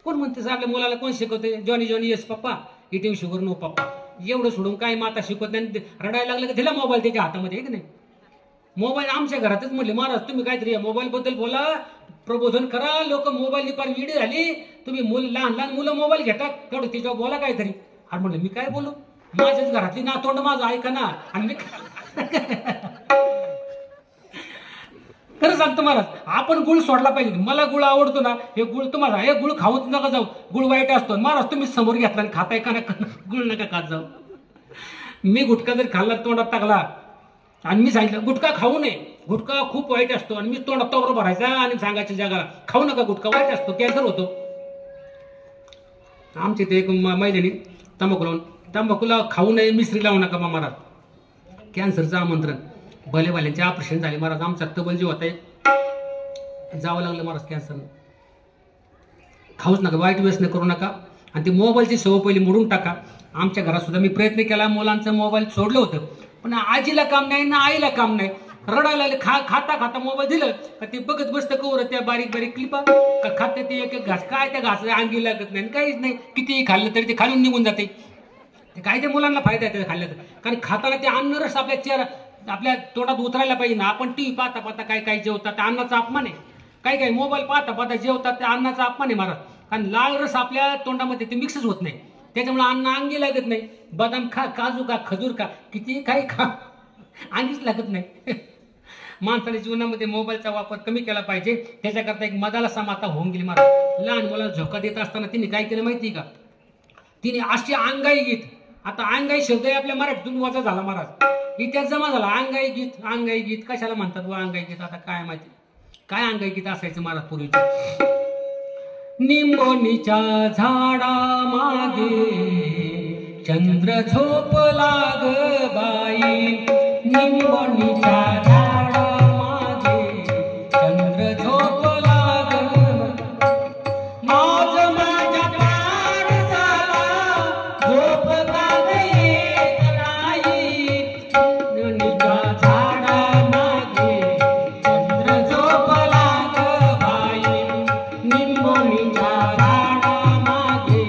कोण म्हणते आपल्या मुलाला? कोण शिकवते? Johnny Johnny yes papa, eating sugar no पप्पा, एवढं सोडून काय माता शिकवत नाही. रडायला लागलं की दिला मोबाईल त्याच्या हातामध्ये, आहे की नाही? मोबाईल आमच्या घरातच म्हटले महाराज तुम्ही काहीतरी मोबाईल बद्दल बोला, प्रबोधन करा, लोक मोबाईल पार वेडी झाली, तुम्ही लहान लहान मुलं मोबाईल घेतात, तेवढं त्याच्यावर बोला काहीतरी. आणि म्हणलं मी काय बोलू, माझ्याच घरातली नातोंड माझं ऐका ना. आणि मी खरं सांगतो महाराज, आपण गुळ सोडला पाहिजे. मला गुळ आवडतो ना, हे गुळ तुम्हाला, हे गुळ खाऊच नका जाऊ, गुळ वाईट असतो. महाराज तुम्ही समोर घेतला आणि खाताय का ना, गुळ नका खात जाऊ. मी गुटखा जर खाल्ला तोंडात टाकला आणि मी सांगितलं गुटखा खाऊ नये, गुटखा खूप वाईट असतो, आणि मी तोंडात तोवर भरायचा आणि सांगायच्या जगाला खाऊ नका गुटखा, वाईट असतो, कॅन्सर होतो. आमच्या इथे एक महिन्यानी तंबाखू लावून, तंबाखूला खाऊ नये, मिसरी लावू नका महाराज, कॅन्सरचं आमंत्रण. भलेवाल्यांचे ऑपरेशन झाले महाराज, आमचा तबल जे होत आहे जावं लागलं महाराज कॅन्सर. खाऊच नका, वाईट व्यसन करू नका. आणि ती मोबाईलची सवय पहिली मोडून टाका. आमच्या घरात सुद्धा मी प्रयत्न केला, मुलांचं मोबाईल सोडलं होतं, पण आजीला काम नाही ना आईला काम नाही. रडायला खाता खाता मोबाईल दिलं का ते बघत बसतं कवर त्या बारीक बारीक क्लिपा का खाते ते एक एक घास, काय त्या घासाला अंगी लागत नाही, काहीच नाही. कितीही खाल्लं तरी ते खालून निघून जाते. काय ते मुलांना फायदा आहे त्याचा खाल्लं तर, कारण खाताना ते अन्न रस आपल्या तोंडात उतरायला पाहिजे ना. आपण टीव्ही पाहता पाहता काय काय जेवतात, त्या अन्नाचा अपमान आहे. काही काही मोबाईल पाहता पाहता जेवतात, त्या अन्नाचा अपमान आहे महाराज. कारण लाल रस आपल्या तोंडामध्ये ते मिक्सच होत नाही, त्याच्यामुळे अन्न अंगी लागत नाही. बदाम खा, काजू खा, खजूर खा, किती काही खा, अंगीच लागत नाही. माणसाने जीवनामध्ये मोबाईलचा वापर कमी केला पाहिजे. त्याच्याकरता एक मदाला माता होऊन गेली महाराज. लहान मुलाला झोका देत असताना तिने काय केलं माहिती का? तिने अशी अंगाई गीत, आता अंगाई शब्द आहे आपल्या मराठीतून वजा झाला महाराज, इतिहास जमा झाला. अंगाई गीत, अंगाई गीत कशाला म्हणतात व अंगाई गीत? आता काय माहिती काय अंगाई गीत असायचं महाराज पूर्वीचं. निंबोनीच्या झाडा मागे चंद्र झोपला ग बाई, निंबोनीच्या झाडा मागे चंद्र झोपला ग, माझ माझ्या पाडसाला झोप का येत नाही, निंबोनीच्या झाडा मागे चंद्र झोपला ग बाई, निंबोनीच्या झाडा मागे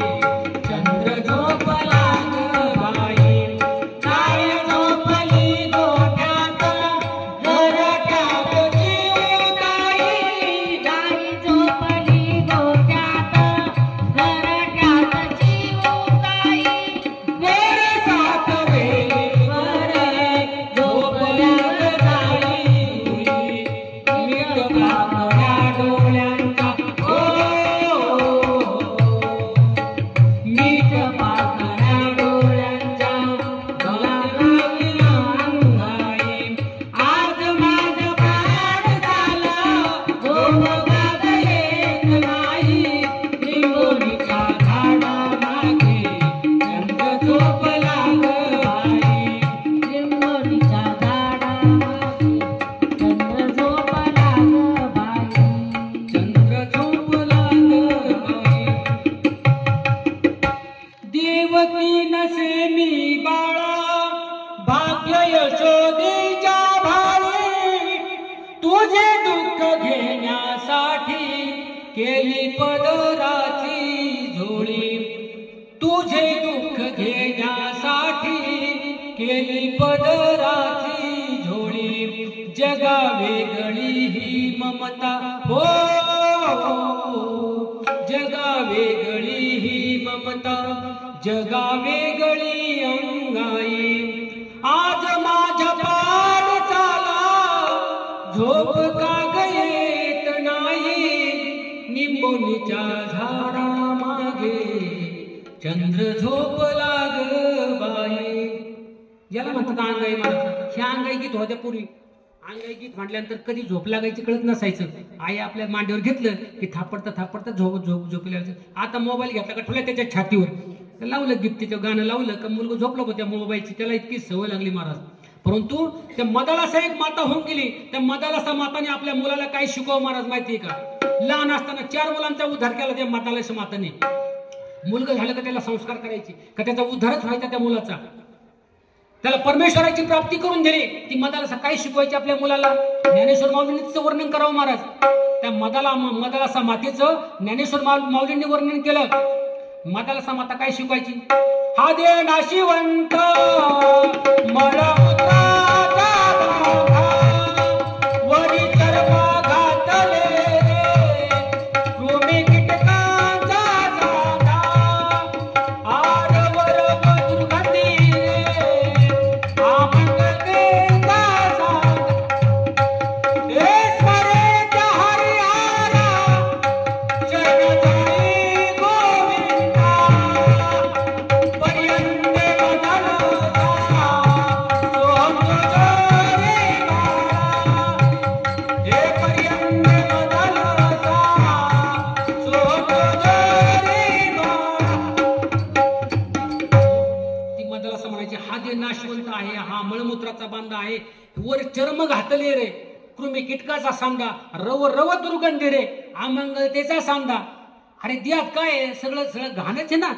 चंद्र झोपला ग बाई, काय झोपली डोक्यात घरट्यात जीवदाई, गाई झोपली डोक्यात घरट्यात जीवदाई, वेळी सात वेळीवर झोपल्या जाई, मीठ पाकळ्या डोळ्यांचा मीठ पाकळ्या डोळ्यांच्या लागल्या अंगाई, आज माझं प्राण झाला झोप गाग येत नाही, निंबोनीच्या झाडा मागे चंद्र झोपला ग बाई, निंबोनीच्या झाडामागे चंद्र झोपला ग बाई, चंद्र झोपला ग बाई. देवकी नसेनी बाळा भाग्य यशोदेच्या भावी, तुझे दुःख घेण्यासाठी केली पदराची झोळी, तुझे दुःख घेण्यासाठी केली पदराची झोळी, जगा वेगळी ही ममता हो, जगा वेगळी ही ममता, जगा वेगळी अंगाई, आज माझ्या पाडसाला झोप का ग येत नाही, निंबोनीच्या झाडा मागे चंद्र झोपला ग बाई. याला म्हणतात अंगाई महाराज. ह्या अंगाई गीत होत्या पूर्वी. अंगाई गीत म्हटल्यानंतर कधी झोप लागायची कळत नसायचं. आई आपल्या मांडीवर घेतलं की थापडता थापडता झोपल्या. आता मोबाईल घेतला का ठेवला त्याच्या छातीवर, लावलं गीत, त्याचं गाणं लावलं का मुलगा झोपला होता त्या मोबाईलची, त्याला इतकी सवय लागली महाराज. परंतु त्या मदालासा एक माता होऊन गेली. त्या मदालासा माताने आपल्या मुलाला काय शिकव महाराज माहितीये का? लहान असताना 4 मुलांचा उद्धार केला त्या मदालासा माताने. मुलगा झालं का त्याला संस्कार करायचे, का त्याचा उद्धारच व्हायचा त्या मुलाचा. त्याला परमेश्वराची प्राप्ती करून दिली. ती मदाला सकाळी शिकवायची आपल्या मुलाला. ज्ञानेश्वर माऊलींनी तिचं वर्णन करावं महाराज. त्या मदाला समातेचं ज्ञानेश्वर माऊलींनी वर्णन केलं. मदाला समाता काय शिकवायची? हा दे नाशिवंत मळमूत्राचा गाभा, वरी चर्म घातले रे, कृमी कीटकांचा जादा, आरवर दुर्गंधी रे, आमंगलेचा साधा. हे स्मरेच्या हरिहरा, चरण जाई गोविंदा, पर्यंत बदलता सोहम तुझे बाळा. हे पर्यंत बदलता सोहम तुझे बाळा. ती मदाला असं म्हणायची, हा दे नाशवंत आहे, हा मळमूत्राचा बांधा आहे, वर चर्म घातले रे, कृमी कीटकाचा सांदा, रव रव दुर्गंधी रे, अमंगलतेचा सांदा. अरे द्यात काय आहे? सगळं सगळं घाणच आहे ना.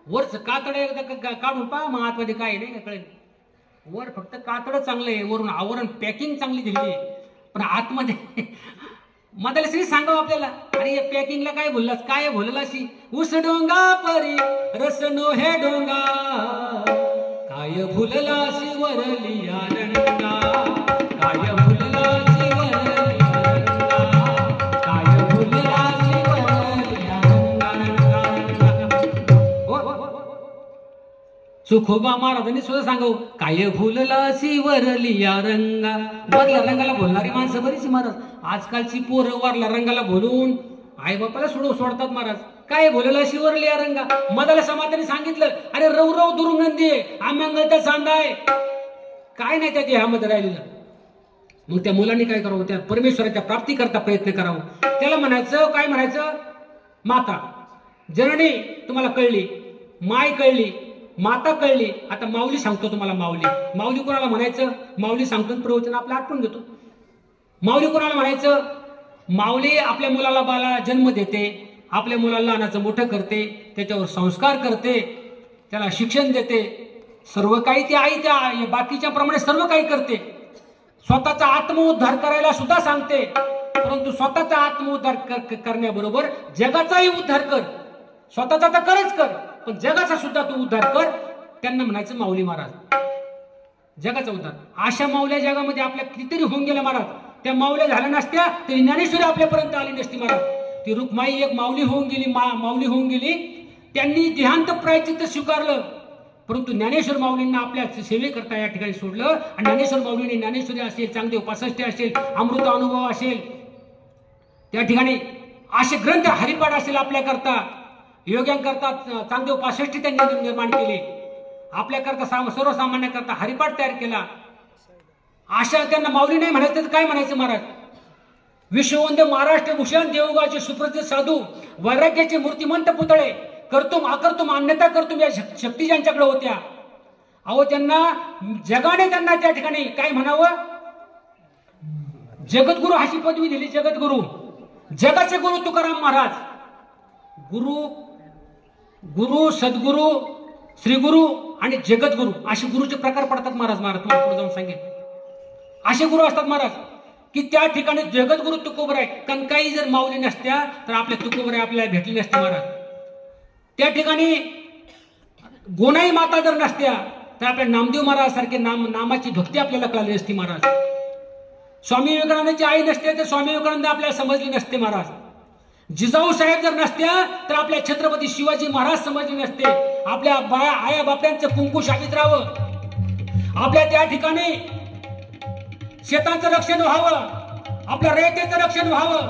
वरच कातड एकदा काढून पहा, मग आतमध्ये काय आहे नाही का कळेल. वर फक्त कातड चांगलं आहे, वरून आवरण पॅकिंग चांगली दिली आहे, पण आतमध्ये मदाला श्री सांगावं आपल्याला, अरे या पॅकिंगला काय बोललास, काय बोलला अशी. उस डोंगा परी रसनो हे डोंगा, काय भुललासी वरली आनंदा, काय भुललासी वरली आनंदा, काय भुललासी वरली आनंदा. सुखोबा महाराजांनी सुद्धा सांगाव, काय भुललासी वरली या रंगा. वरल्या रंगाला बोलणारी माणसं बरीच महाराज. आजकालची पोरं वरल्या रंगाला बोलून आई बापाला सोडतात महाराज. काय बोललासी वरली या रंगा. मदाला समाधानी सांगितलं, अरे रवरव दुर्गंधी आहे, आम्यांगलचा सांदा आहे, काय नाही त्या देहामध्ये राहिलेलं. मग त्या मुलांनी काय करावं? त्या परमेश्वराच्या प्राप्ती करता प्रयत्न करावं. त्याला म्हणायचं, काय म्हणायचं? माता जननी तुम्हाला कळली, माय कळली, माता कळली, आता माऊली सांगतो तुम्हाला. माऊली माऊली कोणाला म्हणायचं? माऊली सांगतो प्रवचन आपलं आठवून घेतो. माऊली कोणाला म्हणायचं? माऊली आपल्या मुलाला बाला जन्म देते, आपल्या मुलाला लहानाचं मोठं करते, त्याच्यावर संस्कार करते, त्याला शिक्षण देते, सर्व काही ती आई त्या बाकीच्या प्रमाणे सर्व काही करते. स्वतःचा आत्मउद्धार करायला सुद्धा सांगते, परंतु स्वतःचा आत्मउद्धार करण्याबरोबर जगाचाही उद्धार कर. स्वतःचा तर करच कर, पण जगाचा सुद्धा तू उद्धार कर. त्यांना म्हणायचं माऊली महाराज, जगाचा उद्धार. अशा माऊल्या जगामध्ये आपल्या कितीतरी होऊन गेल्या महाराज. त्या माऊल्या झाल्या नसत्या तरी ज्ञानेश्वरी आपल्यापर्यंत आली नसती महाराज. ती रुक्माई एक माऊली होऊन गेली, माऊली होऊन गेली. त्यांनी देहांत प्रायचित्त स्वीकारलं, परंतु ज्ञानेश्वर माऊलींना आपल्या सेवेकरता या ठिकाणी सोडलं. आणि ज्ञानेश्वर माऊलींनी ज्ञानेश्वरी असेल, चांगदेव 65 असेल, अमृत अनुभव असेल, त्या ठिकाणी असे ग्रंथ हरिपाठ असेल आपल्याकरता, योग्यांकरता चांगदेव 65 त्यांनी निर्माण केले, आपल्याकरता सर्वसामान्याकरता हरिपाठ तयार केला. अशा त्यांना माऊली नाही म्हणायचं तर काय म्हणायचं महाराज? विश्ववंद्य महाराष्ट्र भूषण देवगावचे सुप्रसिद्ध साधू, वैराग्याचे मूर्तिमंत पुतळे, करतुम अकर्तुम अन्यथा करतुम या शक्ती ज्यांच्याकडे होत्या. अहो त्यांना जगाने त्यांना त्या ठिकाणी काय म्हणावं? जगद्गुरु अशी पदवी दिली. जगद्गुरु, जगाचे गुरु तुकाराम महाराज. गुरु, सद्गुरु, श्रीगुरु आणि जगद्गुरु असे गुरुचे प्रकार पडतात महाराज. तुम्हाला पुढे जाऊन सांगेल असे गुरु असतात महाराज की त्या ठिकाणी जगद्गुरु तुकोबराय. कणकाई जर माऊली नसत्या तर आपल्या तुकोबराय आपल्याला भेटली नसते महाराज. त्या ठिकाणी गोनाई माता जर नसत्या तर आपल्या नामदेव महाराज सारखे नामाची भक्ती आपल्याला कळली नसती महाराज. स्वामी विवेकानंदाची आई नसते तर स्वामी विवेकानंद आपल्याला समजली नसते महाराज. जिजाऊ साहेब जर नसत्या तर आपल्या छत्रपती शिवाजी महाराज समजले नसते. आपल्या आया बाप्यांचं कुंकू शाबित राहावं, आपल्या त्या ठिकाणी शेतांचं रक्षण व्हावं, आपल्या रयतेचं रक्षण व्हावं.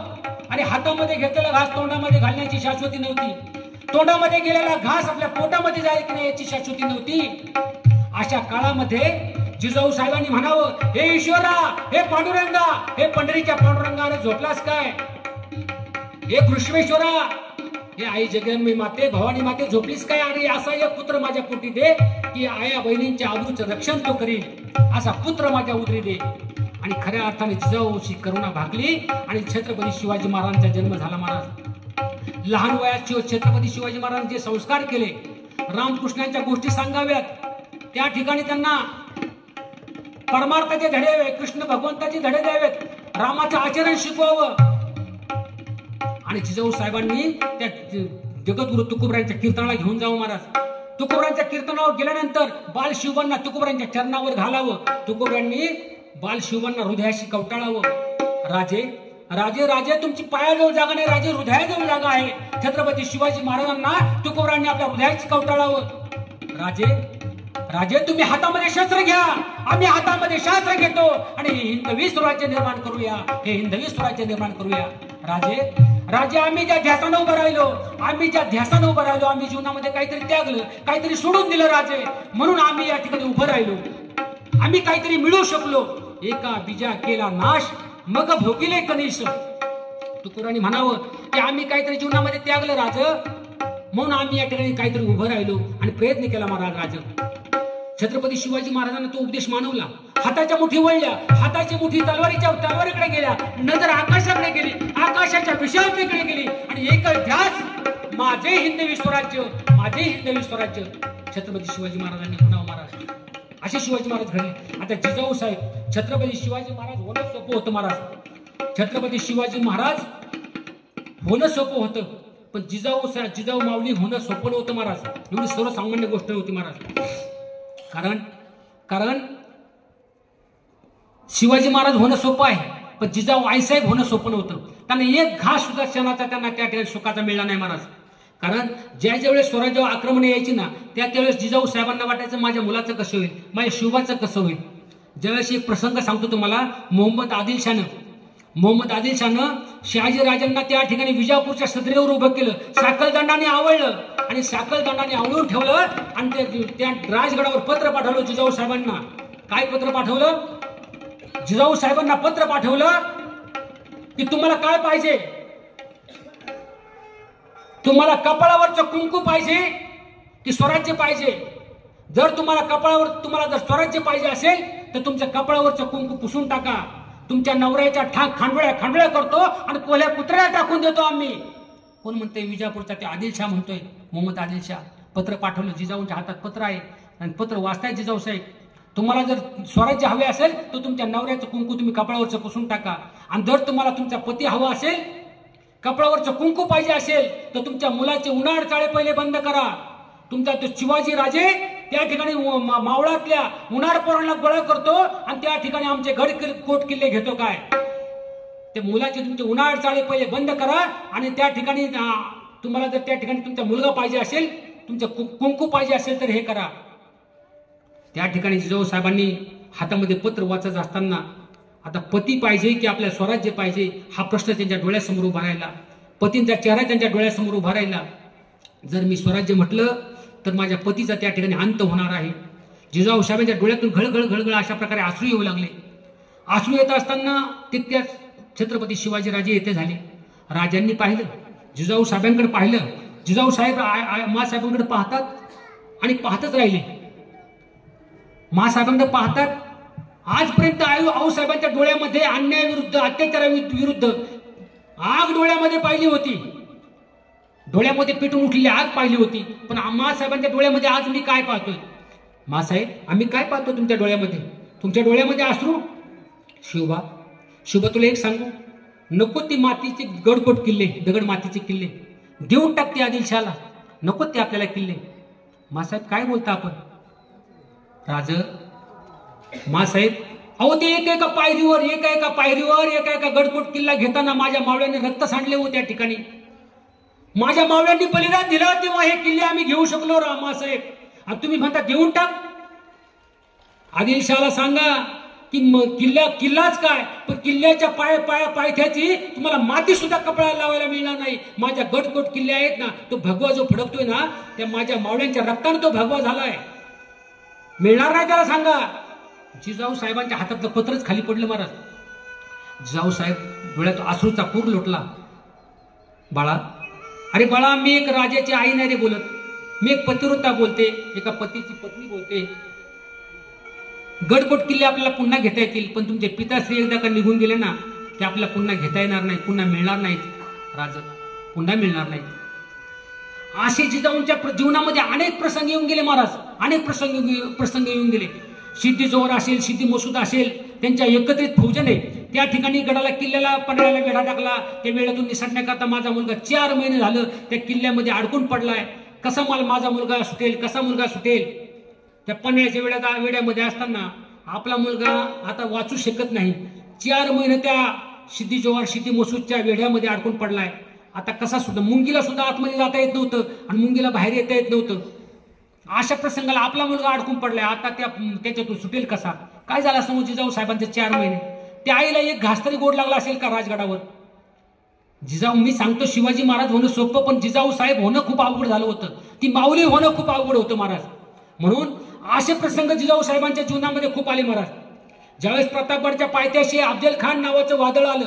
आणि हातामध्ये घेतलेला घास तोंडामध्ये घालण्याची शाश्वती नव्हती. तोंडामध्ये गेलेला घास आपल्या पोटामध्ये जाईल की नाही याची शाश्वती नव्हती. अशा काळामध्ये जिजाऊ साहेबांनी म्हणावं, हे ईश्वरा, हे पांडुरंगा, हे पंढरीच्या पांडुरंगाने झोपलास काय? हे कृष्णेश्वरा, हे आई जगन्मी माते, भवानी माते झोपलीस काय? अरे असा एक पुत्र माझ्या पोटी दे की आया बहिणींच्या आबरूचं रक्षण तो करील, असा पुत्र माझ्या उदरी दे. आणि खऱ्या अर्थाने जिजाऊची करुणा भागली आणि छत्रपती शिवाजी महाराजांचा जन्म झाला महाराज. लहान वयात छत्रपती शिवाजी महाराजांचे संस्कार केले. रामकृष्णांच्या गोष्टी सांगाव्यात, त्या ठिकाणी त्यांना परमार्थाचे धडे द्यावे, कृष्ण भगवंताचे धडे द्यावेत, रामाचं आचरण शिकवावं. आणि जिजाऊ साहेबांनी त्या जगद्गुरु तुकोबरायांच्या कीर्तनाला घेऊन जावं महाराज. तुकोबरायांच्या कीर्तनावर गेल्यानंतर बाल शिवबांना तुकोबरायांच्या चरणावर घालावं. तुकोबरायांनी बाल शिवबांना हृदयाशी कवटाळावं. राजे राजे राजे तुमची पायाजवळ जागा नाही, राजे हृदयाजवळ जागा आहे. छत्रपती शिवाजी महाराजांना तुकोबरायांनी आपल्या हृदयाची कवटाळावं. राजे राजे तुम्ही हातामध्ये शस्त्र घ्या, आम्ही हातामध्ये शास्त्र घेतो आणि हिंदवी स्वराज्य निर्माण करूया, हे हिंदवी स्वराज्य निर्माण करूया. राजे राजे आम्ही ज्या ध्यासानं उभं राहिलो, आम्ही ज्या ध्यासानं उभं राहिलो, आम्ही जीवनामध्ये काहीतरी त्यागलं, काहीतरी सोडून दिलं राजे, म्हणून आम्ही या ठिकाणी उभं राहिलो. आम्ही काहीतरी मिळू शकलो. एका बीजा केला नाश, मग भोगिले कनिश. तुकोबरांनी म्हणावं की आम्ही काहीतरी जीवनामध्ये त्यागलं राज, म्हणून आम्ही या ठिकाणी काहीतरी उभं राहिलो आणि प्रयत्न केला महाराज. राज छत्रपती शिवाजी महाराजांना तो उपदेश मानवला. हाताच्या मुठी वळल्या, हाताची मुठी तलवारीकडे गेल्या, नजर आकाशाकडे गेली, आकाशाच्या विशालतेकडे गेली आणि एक ध्यास, माझे हिंदवी स्वराज्य, माझे हिंदवी स्वराज्य. छत्रपती शिवाजी महाराजांनी म्हणावं महाराज. असे शिवाजी महाराज घडले. आता जिजाऊ साहेब, छत्रपती शिवाजी महाराज होणं सोपं होतं महाराज. छत्रपती शिवाजी महाराज होणं सोपं होतं, पण जिजाऊ माऊली होणं सोपं नव्हतं महाराज. एवढी सर्वसामान्य गोष्ट होती महाराज. कारण शिवाजी महाराज होणं सोपं आहे, पण जिजाऊ आईसाहेब होणं सोपं नव्हतं. त्यांना एक घास सुद्धा क्षणाचा त्यांना त्या ठिकाणी सुखाचा मिळाला नाही महाराज. कारण ज्या वेळेस स्वराज्यावर आक्रमण यायची ना, त्यावेळेस जिजाऊ साहेबांना वाटायचं माझ्या मुलाचं कसं होईल, माझ्या शिवाचं कसं होईल. ज्यावेळेस एक प्रसंग सांगतो तुम्हाला. मोहम्मद आदिल शाहनं शहाजी राजांना त्या ठिकाणी विजापूरच्या सदरेवर उभं केलं, साखळदंडाने आवळलं आणि साखळदंडाने आवळून ठेवलं आणि त्या राजगडावर पत्र पाठवलं जिजाऊ साहेबांना. काय पत्र पाठवलं? जिजाऊ साहेबांना पत्र पाठवलं की तुम्हाला काय पाहिजे, तुम्हाला कपाळावरचं कुंकू पाहिजे की स्वराज्य पाहिजे. जर तुम्हाला जर स्वराज्य पाहिजे असेल तर तुमच्या कपाळावरचं कुंकू पुसून टाका. तुमच्या नवऱ्याच्या खांडोळ्या करतो आणि कोल्या कुत्र्याला टाकून देतो आम्ही. कोण म्हणतोय? विजापूरचा ते आदिलशाह म्हणतोय, मोहम्मद आदिलशाह. पत्र पाठवलं, जिजाऊंच्या हातात पत्र आहे आणि पत्र वाचताय जिजाऊ साहेब. तुम्हाला जर स्वराज्य हवे असेल तर तुमच्या नवऱ्याचं कुंकू तुम्ही कपाळावरचं पुसून टाका. आणि जर तुम्हाला तुमचा पती हवा असेल, कपाळावरचं कुंकू पाहिजे असेल तर तुमच्या मुलाचे उन्हाळ चाळे पहिले बंद करा. तुमचा तो शिवाजी राजे त्या ठिकाणी मावळातल्या उन्हाळ पोरांना गोळा करतो आणि त्या ठिकाणी आमचे गड कोट किल्ले घेतो. काय ते मुलाचे तुमचे उन्हाळ चाळे पहिले बंद करा आणि त्या ठिकाणी तुम्हाला जर त्या ठिकाणी तुमचा मुलगा पाहिजे असेल, तुमचं कुंकू पाहिजे असेल तर हे करा. त्या ठिकाणी जिजाऊ साहेबांनी हातामध्ये पत्र वाचत असताना आता पती पाहिजे की आपल्या स्वराज्य पाहिजे हा प्रश्न त्यांच्या डोळ्यासमोर उभा राहिला. पतींचा चेहरा त्यांच्या डोळ्यासमोर उभा राहिला. जर मी स्वराज्य म्हटलं तर माझ्या पतीचा त्या ठिकाणी अंत होणार आहे. जिजाऊ साहेबांच्या डोळ्यातून घळघळ अशा प्रकारे अश्रू येऊ लागले. अश्रू येत असताना तितक्याच छत्रपती शिवाजीराजे येथे झाले. राजांनी पाहिलं, जिजाऊ साहेबांकडे पाहिलं. जिजाऊ साहेब मासाहेबांकडे पाहतात आणि पाहतच राहिले. मासाहेबांकडे पाहतात. आजपर्यंत आऊसाहेबांच्या डोळ्यामध्ये अन्यायाविरुद्ध, अत्याचाराविरुद्ध आग डोळ्यामध्ये पाहिली होती. डोळ्यामध्ये पेटून उठलेली आग पाहिली होती. पण मासाहेबांच्या डोळ्यामध्ये आज मी काय पाहतोय? मासाहेब, आम्ही काय पाहतो तुमच्या डोळ्यामध्ये? तुमच्या डोळ्यामध्ये अश्रू. शिवबा तुला एक सांगू, नको ती मातीचे गडकोट किल्ले, दगड मातीचे किल्ले देऊन टाकते आदिलशाहला. नको ते आपल्याला किल्ले. मासाहेब काय बोलता आपण? राज मासाहेब, अहो ते एका पायरीवर गडकोट किल्ला घेताना माझ्या मावळ्यांनी रक्त सांडले होते. त्या ठिकाणी माझ्या मावळ्यांनी बलिदान दिलं तेव्हा हे किल्ले आम्ही घेऊ शकलो मासाहेब. आणि तुम्ही म्हणता देऊन टाक. आदिलशाहला सांगा की किल्लाच काय, पण किल्ल्याच्या पायथ्याची तुम्हाला माती सुद्धा कपड्याला लावायला मिळणार नाही. माझ्या गडकोट किल्ले आहेत ना, तो भगवा जो फडकतोय ना, त्या माझ्या मावळ्यांच्या रक्ताने तो भगवा झालाय. मिळणार नाही त्याला सांगा. जिजाऊ साहेबांच्या हातातलं पत्रच खाली पडलं महाराज. जिजाऊ साहेब डोळ्यात अश्रूचा पूर लोटला. बाळा, अरे बाळा, मी एक राजाची आई नाही रे बोलत, मी एक पतिव्रता बोलते, एका पतीची पत्नी बोलते. गडकोट किल्ले आपल्याला पुन्हा घेता येतील, पण तुमचे पिताश्री एकदा का निघून गेले ना, ते आपल्याला पुन्हा घेता येणार नाही, पुन्हा मिळणार नाहीत राज, पुन्हा मिळणार नाहीत. असे जिजाऊंच्या जीवनामध्ये अनेक प्रसंग येऊन गेले महाराज, अनेक प्रसंग येऊन गेले. सिद्धी जोहर असेल, सिद्धी मसूद असेल, त्यांच्या एकत्रित फौजेने त्या ठिकाणी गडाला किल्ल्याला पन्हाळ्याला वेढा टाकला. त्या वेळातून निसटण्याकरता माझा मुलगा 4 महिने झालं त्या किल्ल्यामध्ये अडकून पडलाय. कसा मला माझा मुलगा सुटेल, कसा मुलगा सुटेल? त्या पन्हाळ्याच्या वेड्यामध्ये असताना आपला मुलगा आता वाचू शकत नाही. 4 महिने त्या सिद्धी जोहर, सिद्धी मसूदच्या वेढ्यामध्ये अडकून पडलाय. आता कसा सुद्धा मुंगीला सुद्धा आतमध्ये जाता येत नव्हतं आणि मुंगीला बाहेर येता येत नव्हतं. अशा प्रसंगाला आपला मुलगा अडकून पडलाय. आता त्याच्यातून सुटेल कसा? काय झालं असं जिजाऊ साहेबांचे 4 महिने? त्या आईला एक घास तरी गोड लागला असेल का राजगडावर? जिजाऊ, मी सांगतो शिवाजी महाराज होणं सोपं, पण जिजाऊ साहेब होणं खूप अवघड झालं होतं. ती माऊली होणं खूप अवघड होतं महाराज. म्हणून असे प्रसंग जिजाऊ साहेबांच्या जीवनामध्ये खूप आले महाराज. ज्यावेळेस प्रतापगडच्या पायथ्याशी अफजल खान नावाचं वादळ आलं,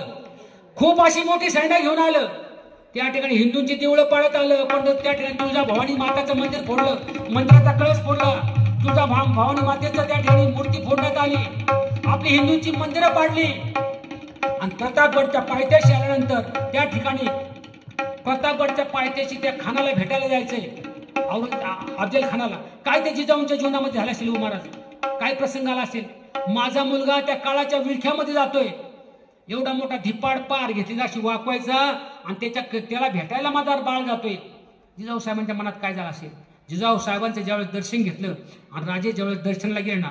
खूप अशी मोठी सैन्य घेऊन आलं. त्या ठिकाणी हिंदूंची देवळं पाळत आलं, पण त्या ठिकाणी तुळजा भवानी माताचं मंदिर फोडलं, मंदिराचा कळस फोडला, तुळजा भवानी मातेचं त्या ठिकाणी मूर्ती फोडण्यात आली, आपली हिंदूंची मंदिरं पाडली. आणि प्रतापगडच्या पायथ्याशी आल्यानंतर त्या ठिकाणी प्रतापगडच्या पायथ्याशी त्या खानाला भेटायला जायचंय, अफजल खानाला. काय त्या जिजाऊंच्या जीवनामध्ये झालं असेल महाराज? काय प्रसंग आला असेल? माझा मुलगा त्या काळाच्या विळख्यामध्ये जातोय, एवढा मोठा धिप्पाड पार घेतली अशी वाकवायचा, आणि त्याला भेटायला माझा बाळ जातोय. जिजाऊ साहेबांच्या मनात काय झालं असेल? जिजाऊ साहेबांचं ज्यावेळेस दर्शन घेतलं आणि राजे ज्यावेळेस दर्शनला गेले ना,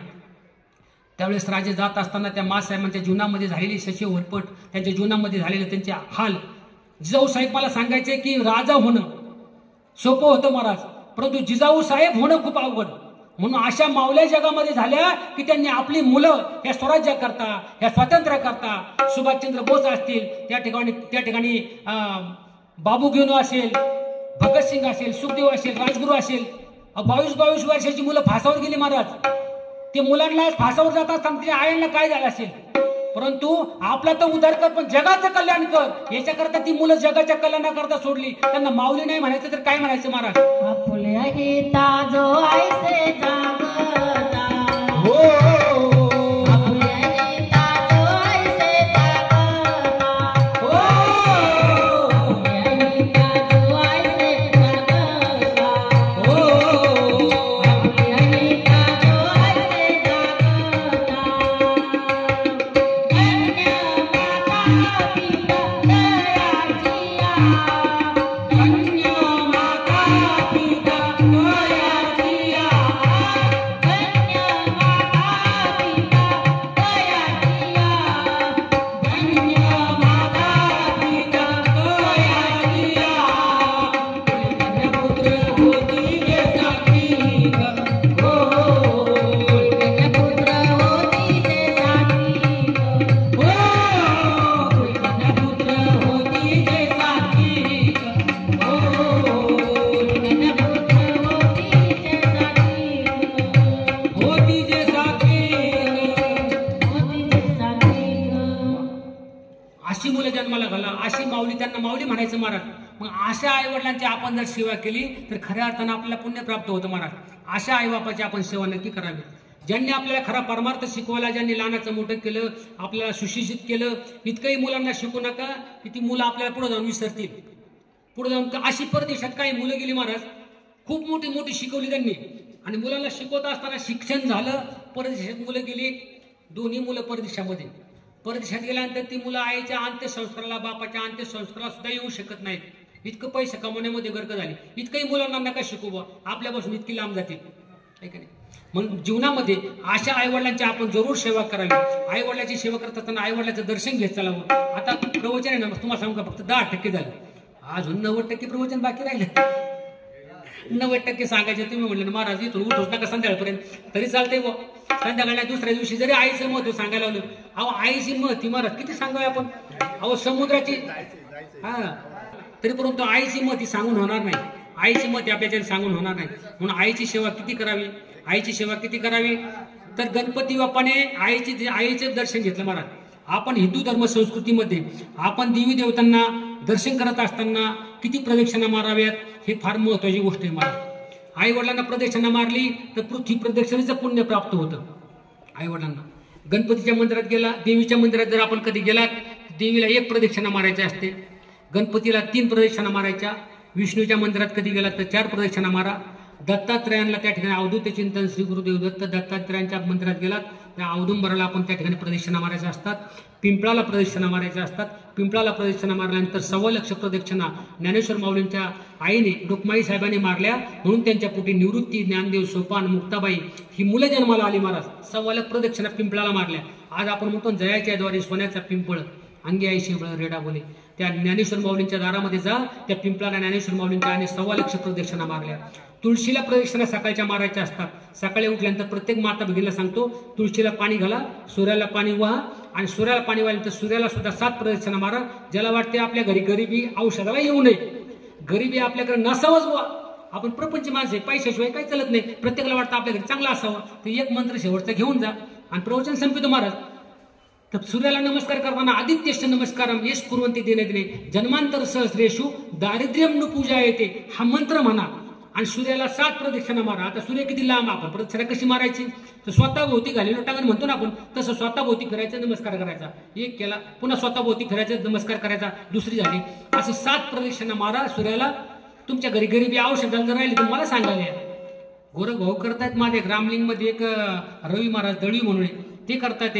त्यावेळेस राजे जात असताना त्या मासाहेबांच्या जीवनामध्ये झालेली शशी वरपट, त्यांच्या जीवनामध्ये झालेले त्यांचे हाल, जिजाऊ साहेब मला सांगायचे की राजा होणं सोपं होतं महाराज, परंतु जिजाऊ साहेब होणं खूप अवघड. म्हणून अशा मावल्या जगामध्ये झाल्या की त्यांनी आपली मुलं या स्वराज्याकरता, या स्वातंत्र्याकरता, सुभाषचंद्र बोस असतील, त्या ठिकाणी बाबू घेऊन असेल, भगतसिंग असेल, सुखदेव असेल, राजगुरू असेल, 22 वर्षाची मुलं फासावर गेली महाराज. ते मुलांना फासावर जात असताना त्या आयांना काय झालं असेल? परंतु आपला तर उद्धार कर, पण जगाचं कल्याण कर, याच्याकरता ती मुलं जगाच्या कल्याणाकरता सोडली. त्यांना माऊली नाही म्हणायचं तर काय म्हणायचं महाराज? आपल्या गीता जो ऐसे जागता, आपल्या गीता जो ऐसे जागता, आपल्या गीता जो ऐसे जागता, आपल्या गीता जो ऐसे जागता. धन्य माता पिता दयाचिया, धन्य माता पिता दयाचिया, धन्य माता पिता दयाचिया, धन्य पुत्र होती जे साथी ग, धन्य पुत्र होती जे साथी ग, धन्य पुत्र होती जे साथी ग, धन्य पुत्र होती जे साथी ग, होती जे साथी ग. अशी मुलं जन्माला घाला, अशी माऊली, त्यांना माऊली म्हणायचं महाराज. मग अशा आई वडिलांची आपण जर सेवा केली तर खऱ्या अर्थानं आपल्याला पुण्य प्राप्त होतं महाराज. अशा आई बापाची आपण सेवा नक्की करावी, ज्यांनी आपल्याला खरा परमार्थ शिकवला, ज्यांनी लहानाचं मोठं केलं, आपल्याला सुशिक्षित केलं. इतकंही मुलांना शिकू नका की ती मुलं आपल्याला पुढे जाऊन विसरतील. पुढे जाऊन अशी परदेशात काही मुलं गेली महाराज, खूप मोठी शिकवली त्यांनी, आणि मुलांना शिकवत असताना शिक्षण झालं, परदेशात मुलं गेली, दोन्ही मुलं परदेशात गेल्यानंतर ती मुलं आईच्या अंत्यसंस्काराला, बापाच्या अंत्यसंस्काराला सुद्धा येऊ शकत नाहीत. इतकं पैसे कमवण्यामध्ये गर्क झाली. इतकंही मुलांना नका शिकवू, आपल्यापासून इतकी लांब जातील, आहे का नाही? म्हणून जीवनामध्ये अशा आईवडिलांची आपण जरूर सेवा करावी. आईवडिलांची सेवा करत असताना आईवडिलांचं दर्शन घेत चालावं. आता प्रवचन आहे ना, तुम्हाला सांगू का, फक्त 10% झालं, अजून 90% प्रवचन बाकी राहिलं. 90% सांगायचे. तुम्ही म्हणले महाराज इथून उठूच नका संध्याकाळपर्यंत, तरी चालतंय बुवा. संध्याकाळला दुसऱ्या दिवशी जरी आईचं महत्व सांगायला लावलं, अहो आईची महती महाराज किती सांगावे आपण, अहो समुद्राची, तरी परंतु आईची महती सांगून होणार नाही, आईची महती आपल्याच्या सांगून होणार नाही. म्हणून आईची सेवा किती करावी, आईची सेवा किती करावी? तर गणपती बाप्पाने आईचे दर्शन घेतलं महाराज. आपण हिंदू धर्म संस्कृतीमध्ये आपण देवी देवतांना दर्शन करत असताना किती प्रदक्षिणा माराव्यात हे फार महत्वाची गोष्ट आहे महाराज. आई वडिलांना प्रदक्षिणा मारली तर पृथ्वी प्रदक्षिणेचं पुण्य प्राप्त होतं. आई वडिलांना गणपतीच्या मंदिरात गेला, देवीच्या मंदिरात जर आपण कधी गेलात, देवीला 1 प्रदक्षिणा मारायची असते, गणपतीला 3 प्रदक्षिणा मारायच्या, विष्णूच्या मंदिरात कधी गेलात तर 4 प्रदक्षिणा मारा, दत्तात्रयांना त्या ठिकाणी अवधूत चिंतन श्री गुरुदेव दत्त दत्तात्रयांच्या मंदिरात गेलात, त्या औदुंबराला आपण त्या ठिकाणी प्रदक्षिणा मारायच्या असतात, पिंपळाला प्रदक्षिणा मारायच्या असतात. पिंपळाला प्रदक्षिणा मारल्यानंतर 1.25 प्रदक्षिणा ज्ञानेश्वर माऊलींच्या आईने रुक्माई साहेबांनी मारल्या, म्हणून त्यांच्या पोटी निवृत्ती, ज्ञानदेव, सोपान, मुक्ताबाई ही मुलं जन्माला आली महाराज. 1.25 प्रदक्षिणा पिंपळाला मारल्या. आज आपण म्हणतो जयाच्या द्वारे सोन्याचा पिंपळ अंगी आई शिवळ रेडा बोले, त्या ज्ञानेश्वर माऊलींच्या दारामध्ये जा, त्या पिंपळाला ज्ञानेश्वर माऊलींच्या आईने 1.25 प्रदक्षिणा मारल्या. तुळशीला प्रदक्षिणा सकाळच्या मारायच्या असतात. सकाळी उठल्यानंतर प्रत्येक माता भगिनीला सांगतो, तुळशीला पाणी घाला, सूर्याला पाणी वाहा, आणि सूर्याला पाणी वाहिल्यानंतर सूर्याला सुद्धा 7 प्रदक्षिणा मारा. ज्याला वाटते आपल्या घरी गरिबी औषधाला येऊ नये, गरिबी आपल्याकडे नसावंच बुवा, आपण प्रपंच माणसे, पैशाशिवाय काही चालत नाही, प्रत्येकाला वाटतं आपल्या घरी चांगला असावं, ते एक मंत्र शेवटचा घेऊन जा आणि प्रवचन संपितो महाराज. तर सूर्याला नमस्कार करताना आदित्यश्च नमस्कारम येस कुर्वंती दिने दिने जन्मांतर सहस्रेषु दारिद्र्यम न पूजा येते, हा मंत्र म्हणा आणि सूर्याला 7 प्रदक्षिणा मारा. आता सूर्य किती लांब, आपण प्रदक्षिणा कशी मारायची, तर स्वतः भोवती घालेलो टाकन म्हणतो ना आपण, तसं स्वतः भोवती फिरायचा, नमस्कार करायचा, एक केला, पुन्हा स्वतः भोवती फिरायचा, नमस्कार करायचा, दुसरी झाली, असे 7 प्रदक्षिणा मारा सूर्याला. तुमच्या घरी गरिबी औषधाला जर राहिली तर मला सांगायला या. गोरख भाऊ करतायत माझे ग्रामलिंग मध्ये, एक रवी महाराज दळवी म्हणून ते करतात,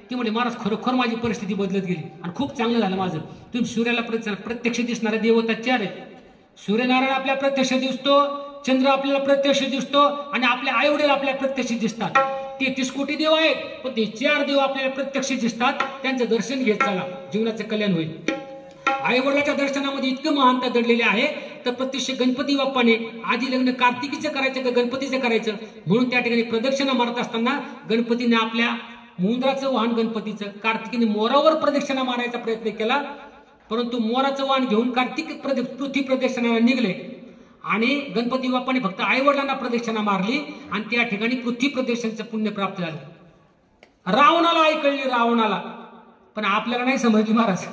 ते म्हणजे महाराज खरोखर माझी परिस्थिती बदलत गेली आणि खूप चांगलं झालं माझं. तुम्ही सूर्याला प्रत्यक्ष दिसणारे देवता 4 आहेत. सूर्यनारायण आपल्याला प्रत्यक्ष दिसतो, चंद्र आपल्याला प्रत्यक्ष दिसतो, आणि आपले आई वडील आपल्याला प्रत्यक्ष दिसतात. 33 कोटी देव आहेत, पण ते 4 देव आपल्याला प्रत्यक्ष दिसतात. त्यांचं दर्शन घेत चला, जीवनाचं कल्याण होईल. आई वडिलाच्या दर्शनामध्ये इतकं महानता दडलेली आहे, तर प्रत्यक्ष गणपती बाप्पाने आधी लग्न कार्तिकीचं करायचं का गणपतीचं करायचं, म्हणून त्या ठिकाणी प्रदक्षिणा मारत असताना गणपतीने आपल्या मुंद्राचं वाहन गणपतीचं, कार्तिकीने मोरावर प्रदक्षिणा मारायचा प्रयत्न केला, परंतु मोराचं वाहन घेऊन कार्तिक पृथ्वी प्रदक्षिणाला निघले आणि गणपती बाप्पाने फक्त आई वडिलांना प्रदक्षिणा मारली आणि त्या ठिकाणी पृथ्वी प्रदक्षिणेचं पुण्य प्राप्त झालं. रावणाला आई कळली, रावणाला, पण आपल्याला नाही समजली महाराज.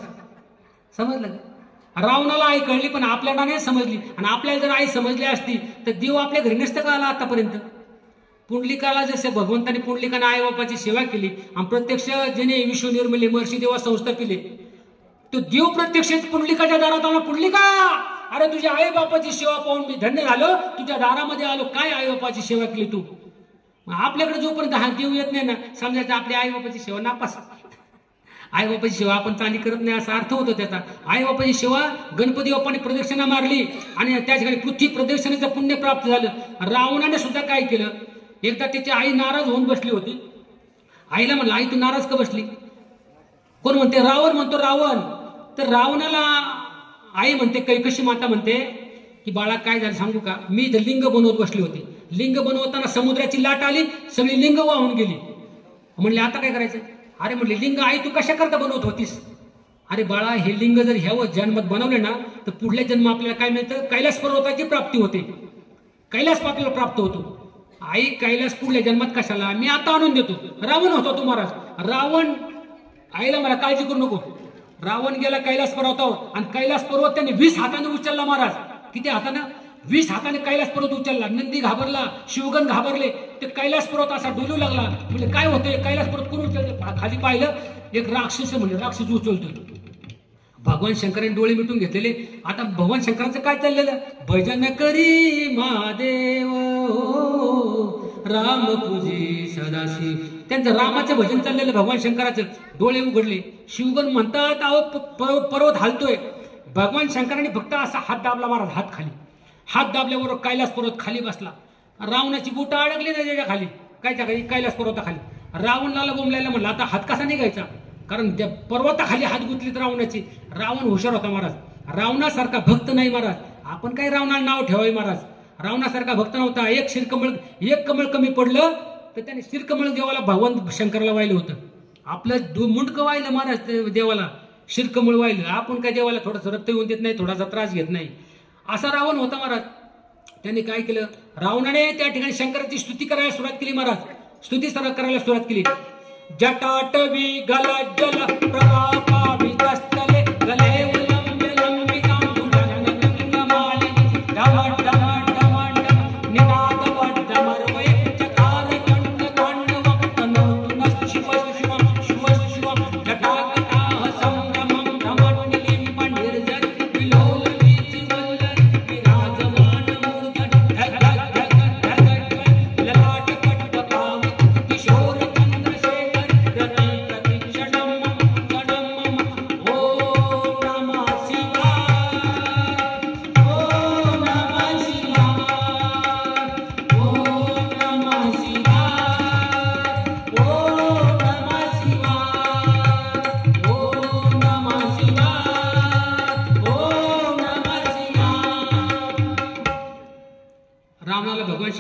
समजलं का? रावणाला आई कळली पण आपल्याला नाही समजली, आणि आपल्याला जर आई समजली असती तर देव आपल्या घरी नसतं का आला आतापर्यंत. पुंडलिकाला जसे भगवंताने पुंडलिकाने आई बापाची सेवा केली आणि प्रत्यक्ष ज्याने विश्व निर्मिले महर्षी देवा संस्थापिले, तो देव प्रत्यक्ष पुंडलिकाच्या दारात आला. पुंडलिका, अरे तुझ्या आई बापाची सेवा पाहून मी धन्य झालो, तुझ्या दारामध्ये आलो, काय आई बापाची सेवा केली तू. आपल्याकडे जोपर्यंत हा देव येत नाही ना, समजायचं आपली आई बापाची सेवा नापास. आई बापाची सेवा आपण चांगली करत नाही असा अर्थ होतो त्याचा. आई बापाची सेवा, गणपती बाप्पाने प्रदक्षिणा मारली आणि त्या ठिकाणी पृथ्वी प्रदक्षिणेचं पुण्य प्राप्त झालं. रावणाने सुद्धा काय केलं, एकदा त्याची आई नाराज होऊन बसली होती. आईला म्हणलं, आई तू नाराज का बसली. कोण म्हणते, रावण म्हणतो, रावण. तर रावणाला आई म्हणते, कैकशी माता म्हणते की बाळा काय झालं सांगू का, मी इथं लिंग बनवत बसली होती, लिंग बनवताना समुद्राची लाट आली, सगळी लिंग वाहून गेली. म्हणले आता काय करायचं. अरे म्हणले, लिंग आई तू कशा करता बनवत होतीस. अरे बाळा, हे लिंग जर ह्या जन्मात बनवले ना तर पुढल्या जन्म आपल्याला काय मिळतं, कैलास पर्वताची प्राप्ती होते, कैलास आपल्याला प्राप्त होतो. आई कैलास पुढल्या जन्मात कशाला, मी आता आणून देतो. रावण होता तो महाराज. रावण आईला मला काळजी करू नको. रावण गेला कैलास पर्वतावर आणि कैलास पर्वत त्यांनी 20 हाताने उचलला महाराज. किती हाताने, 20 हाताने कैलास पर्वत उचलला. नंदी घाबरला, शिवगण घाबरले, ते कैलास पर्वत असा डोलू लागला. म्हणजे काय होतंय, कैलास पर्वत कोण उचललं. खाली पाहिलं, एक राक्षस म्हणजे राक्षस उचलतोय. भगवान शंकरांनी डोळे मिटून घेतलेले. आता भगवान शंकरांचं काय चाललेलं, भजन करी महादेव राम पूजी सदाशिव. त्यांचं रामाचं भजन चाललेलं भगवान शंकराचं. डोळे उघडले, शिवगण म्हणतात अहो पर्वत हालतोय. भगवान शंकरांनी फक्त असा हात दाबला महाराज, हात खाली. हात दाबल्याबरोबर कैलास पर्वत खाली बसला. रावणाची बोटं अडकली ना त्याच्या खाली, कायच्या खाली, कैलास पर्वताखाली. रावणाला बोंबलायला म्हणलं आता हात कसा निघायचा, कारण त्या पर्वताखाली हात गुंतलीत रावणाची. रावण हुशार होता महाराज, रावणासारखा भक्त नाही महाराज. आपण काय रावणाला नाव ठेवाय महाराज, रावणासारखा भक्त नव्हता. एक कमळ कमी पडलं तर त्याने शिरकमळ देवाला भगवान शंकराला वाहिलं होतं. आपलं मुंडकं वाहिलं महाराज देवाला, शिरकमळ वाहिलं. आपण काय देवाला थोडंसं रक्त येऊन देत नाही, थोडासा त्रास घेत नाही. असा रावण होता महाराज. त्यांनी काय केलं, रावणाने त्या ठिकाणी शंकराची स्तुती करायला सुरुवात केली महाराज. स्तुती करायला सुरुवात केली. जटाटवी गल जल प्रभापा विकस्तले गले उलंबे लंबिका माली डमड डमड डमड निनाद वड्डमर्वय चकार कंड कांडवं तनोतु शिव शिव शिव शिव जटाकटाः संभ्रमं भ्रमण निलिम्ब निर्जर विलोल वीचिवल्लर विराजमान मूर्धन धग धग धग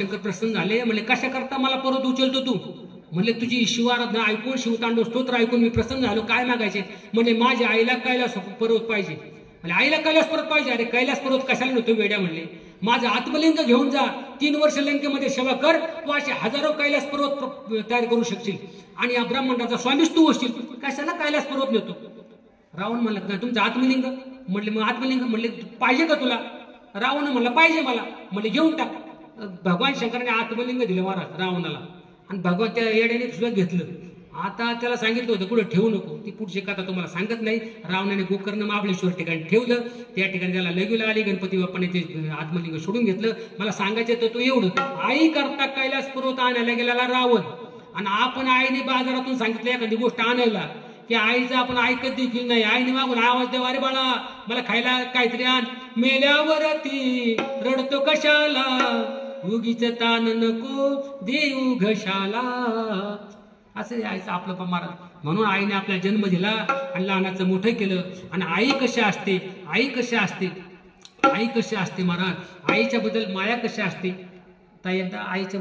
शंकर प्रसन्न झाले. म्हणले कशा करता मला परत उचलतो तू? म्हणले तुझी शिवाराधना ऐकून, शिवतांडव स्तोत्र ऐकून मी प्रसन्न झालो. काय मागायचे? म्हणजे माझ्या आईला कैलास पर्वत पाहिजे. म्हणजे आईला कैलास पर्वत पाहिजे. अरे कैलास पर्वत कशाला नव्हतो वेड्या? म्हणले माझं आत्मलिंग घेऊन जा, 3 वर्ष लंकेमध्ये सेवा कर, तू असे हजारो कैलास पर्वत तयार करू शकशील आणि या ब्रह्मांडाचा स्वामीच तू होशील. कशाला कैलास पर्वत नेतो? रावण म्हणला नाही तुमचं आत्मलिंग. म्हणले मग आत्मलिंग म्हणले पाहिजे का तुला? रावण म्हणला पाहिजे मला. म्हणले घेऊन टाक. भगवान शंकराने आत्मलिंग दिलं महाराज रावणाला आणि भगवान त्या येड्याने सुद्धा घेतलं. आता त्याला सांगितलं होतं कुठं ठेवू नको. ती पुढची कथा तुम्हाला सांगत नाही. रावणाने गोकर्ण महाबळेश्वर ठिकाणी ठेवलं. त्या ठिकाणी त्याला लगेला आली. गणपती बाप्पाने ते आत्मलिंग सोडून घेतलं. मला सांगायचं तर तो एवढं, आई करता कैलास पर्वत आणायला गेलेला रावण आणि आपण आईने बाजारातून सांगितलं एखादी गोष्ट आणायला की आईचं आपण ऐकत देखील नाही. आईने मागून आवाज द्यावा, अरे बाळा मला खायला काहीतरी आण. मेल्यावरती रडतो कशाला, उगीच ताण नको देऊ घशाला. असं यायचं आपलं महाराज. म्हणून आईने आपला जन्म दिला आणि लहानाचं मोठं केलं. आणि आई कशी असते, आई कशी असते, आई कशी असते महाराज, आईच्या बद्दल माया कशी असते. ताई एकदा आईच्या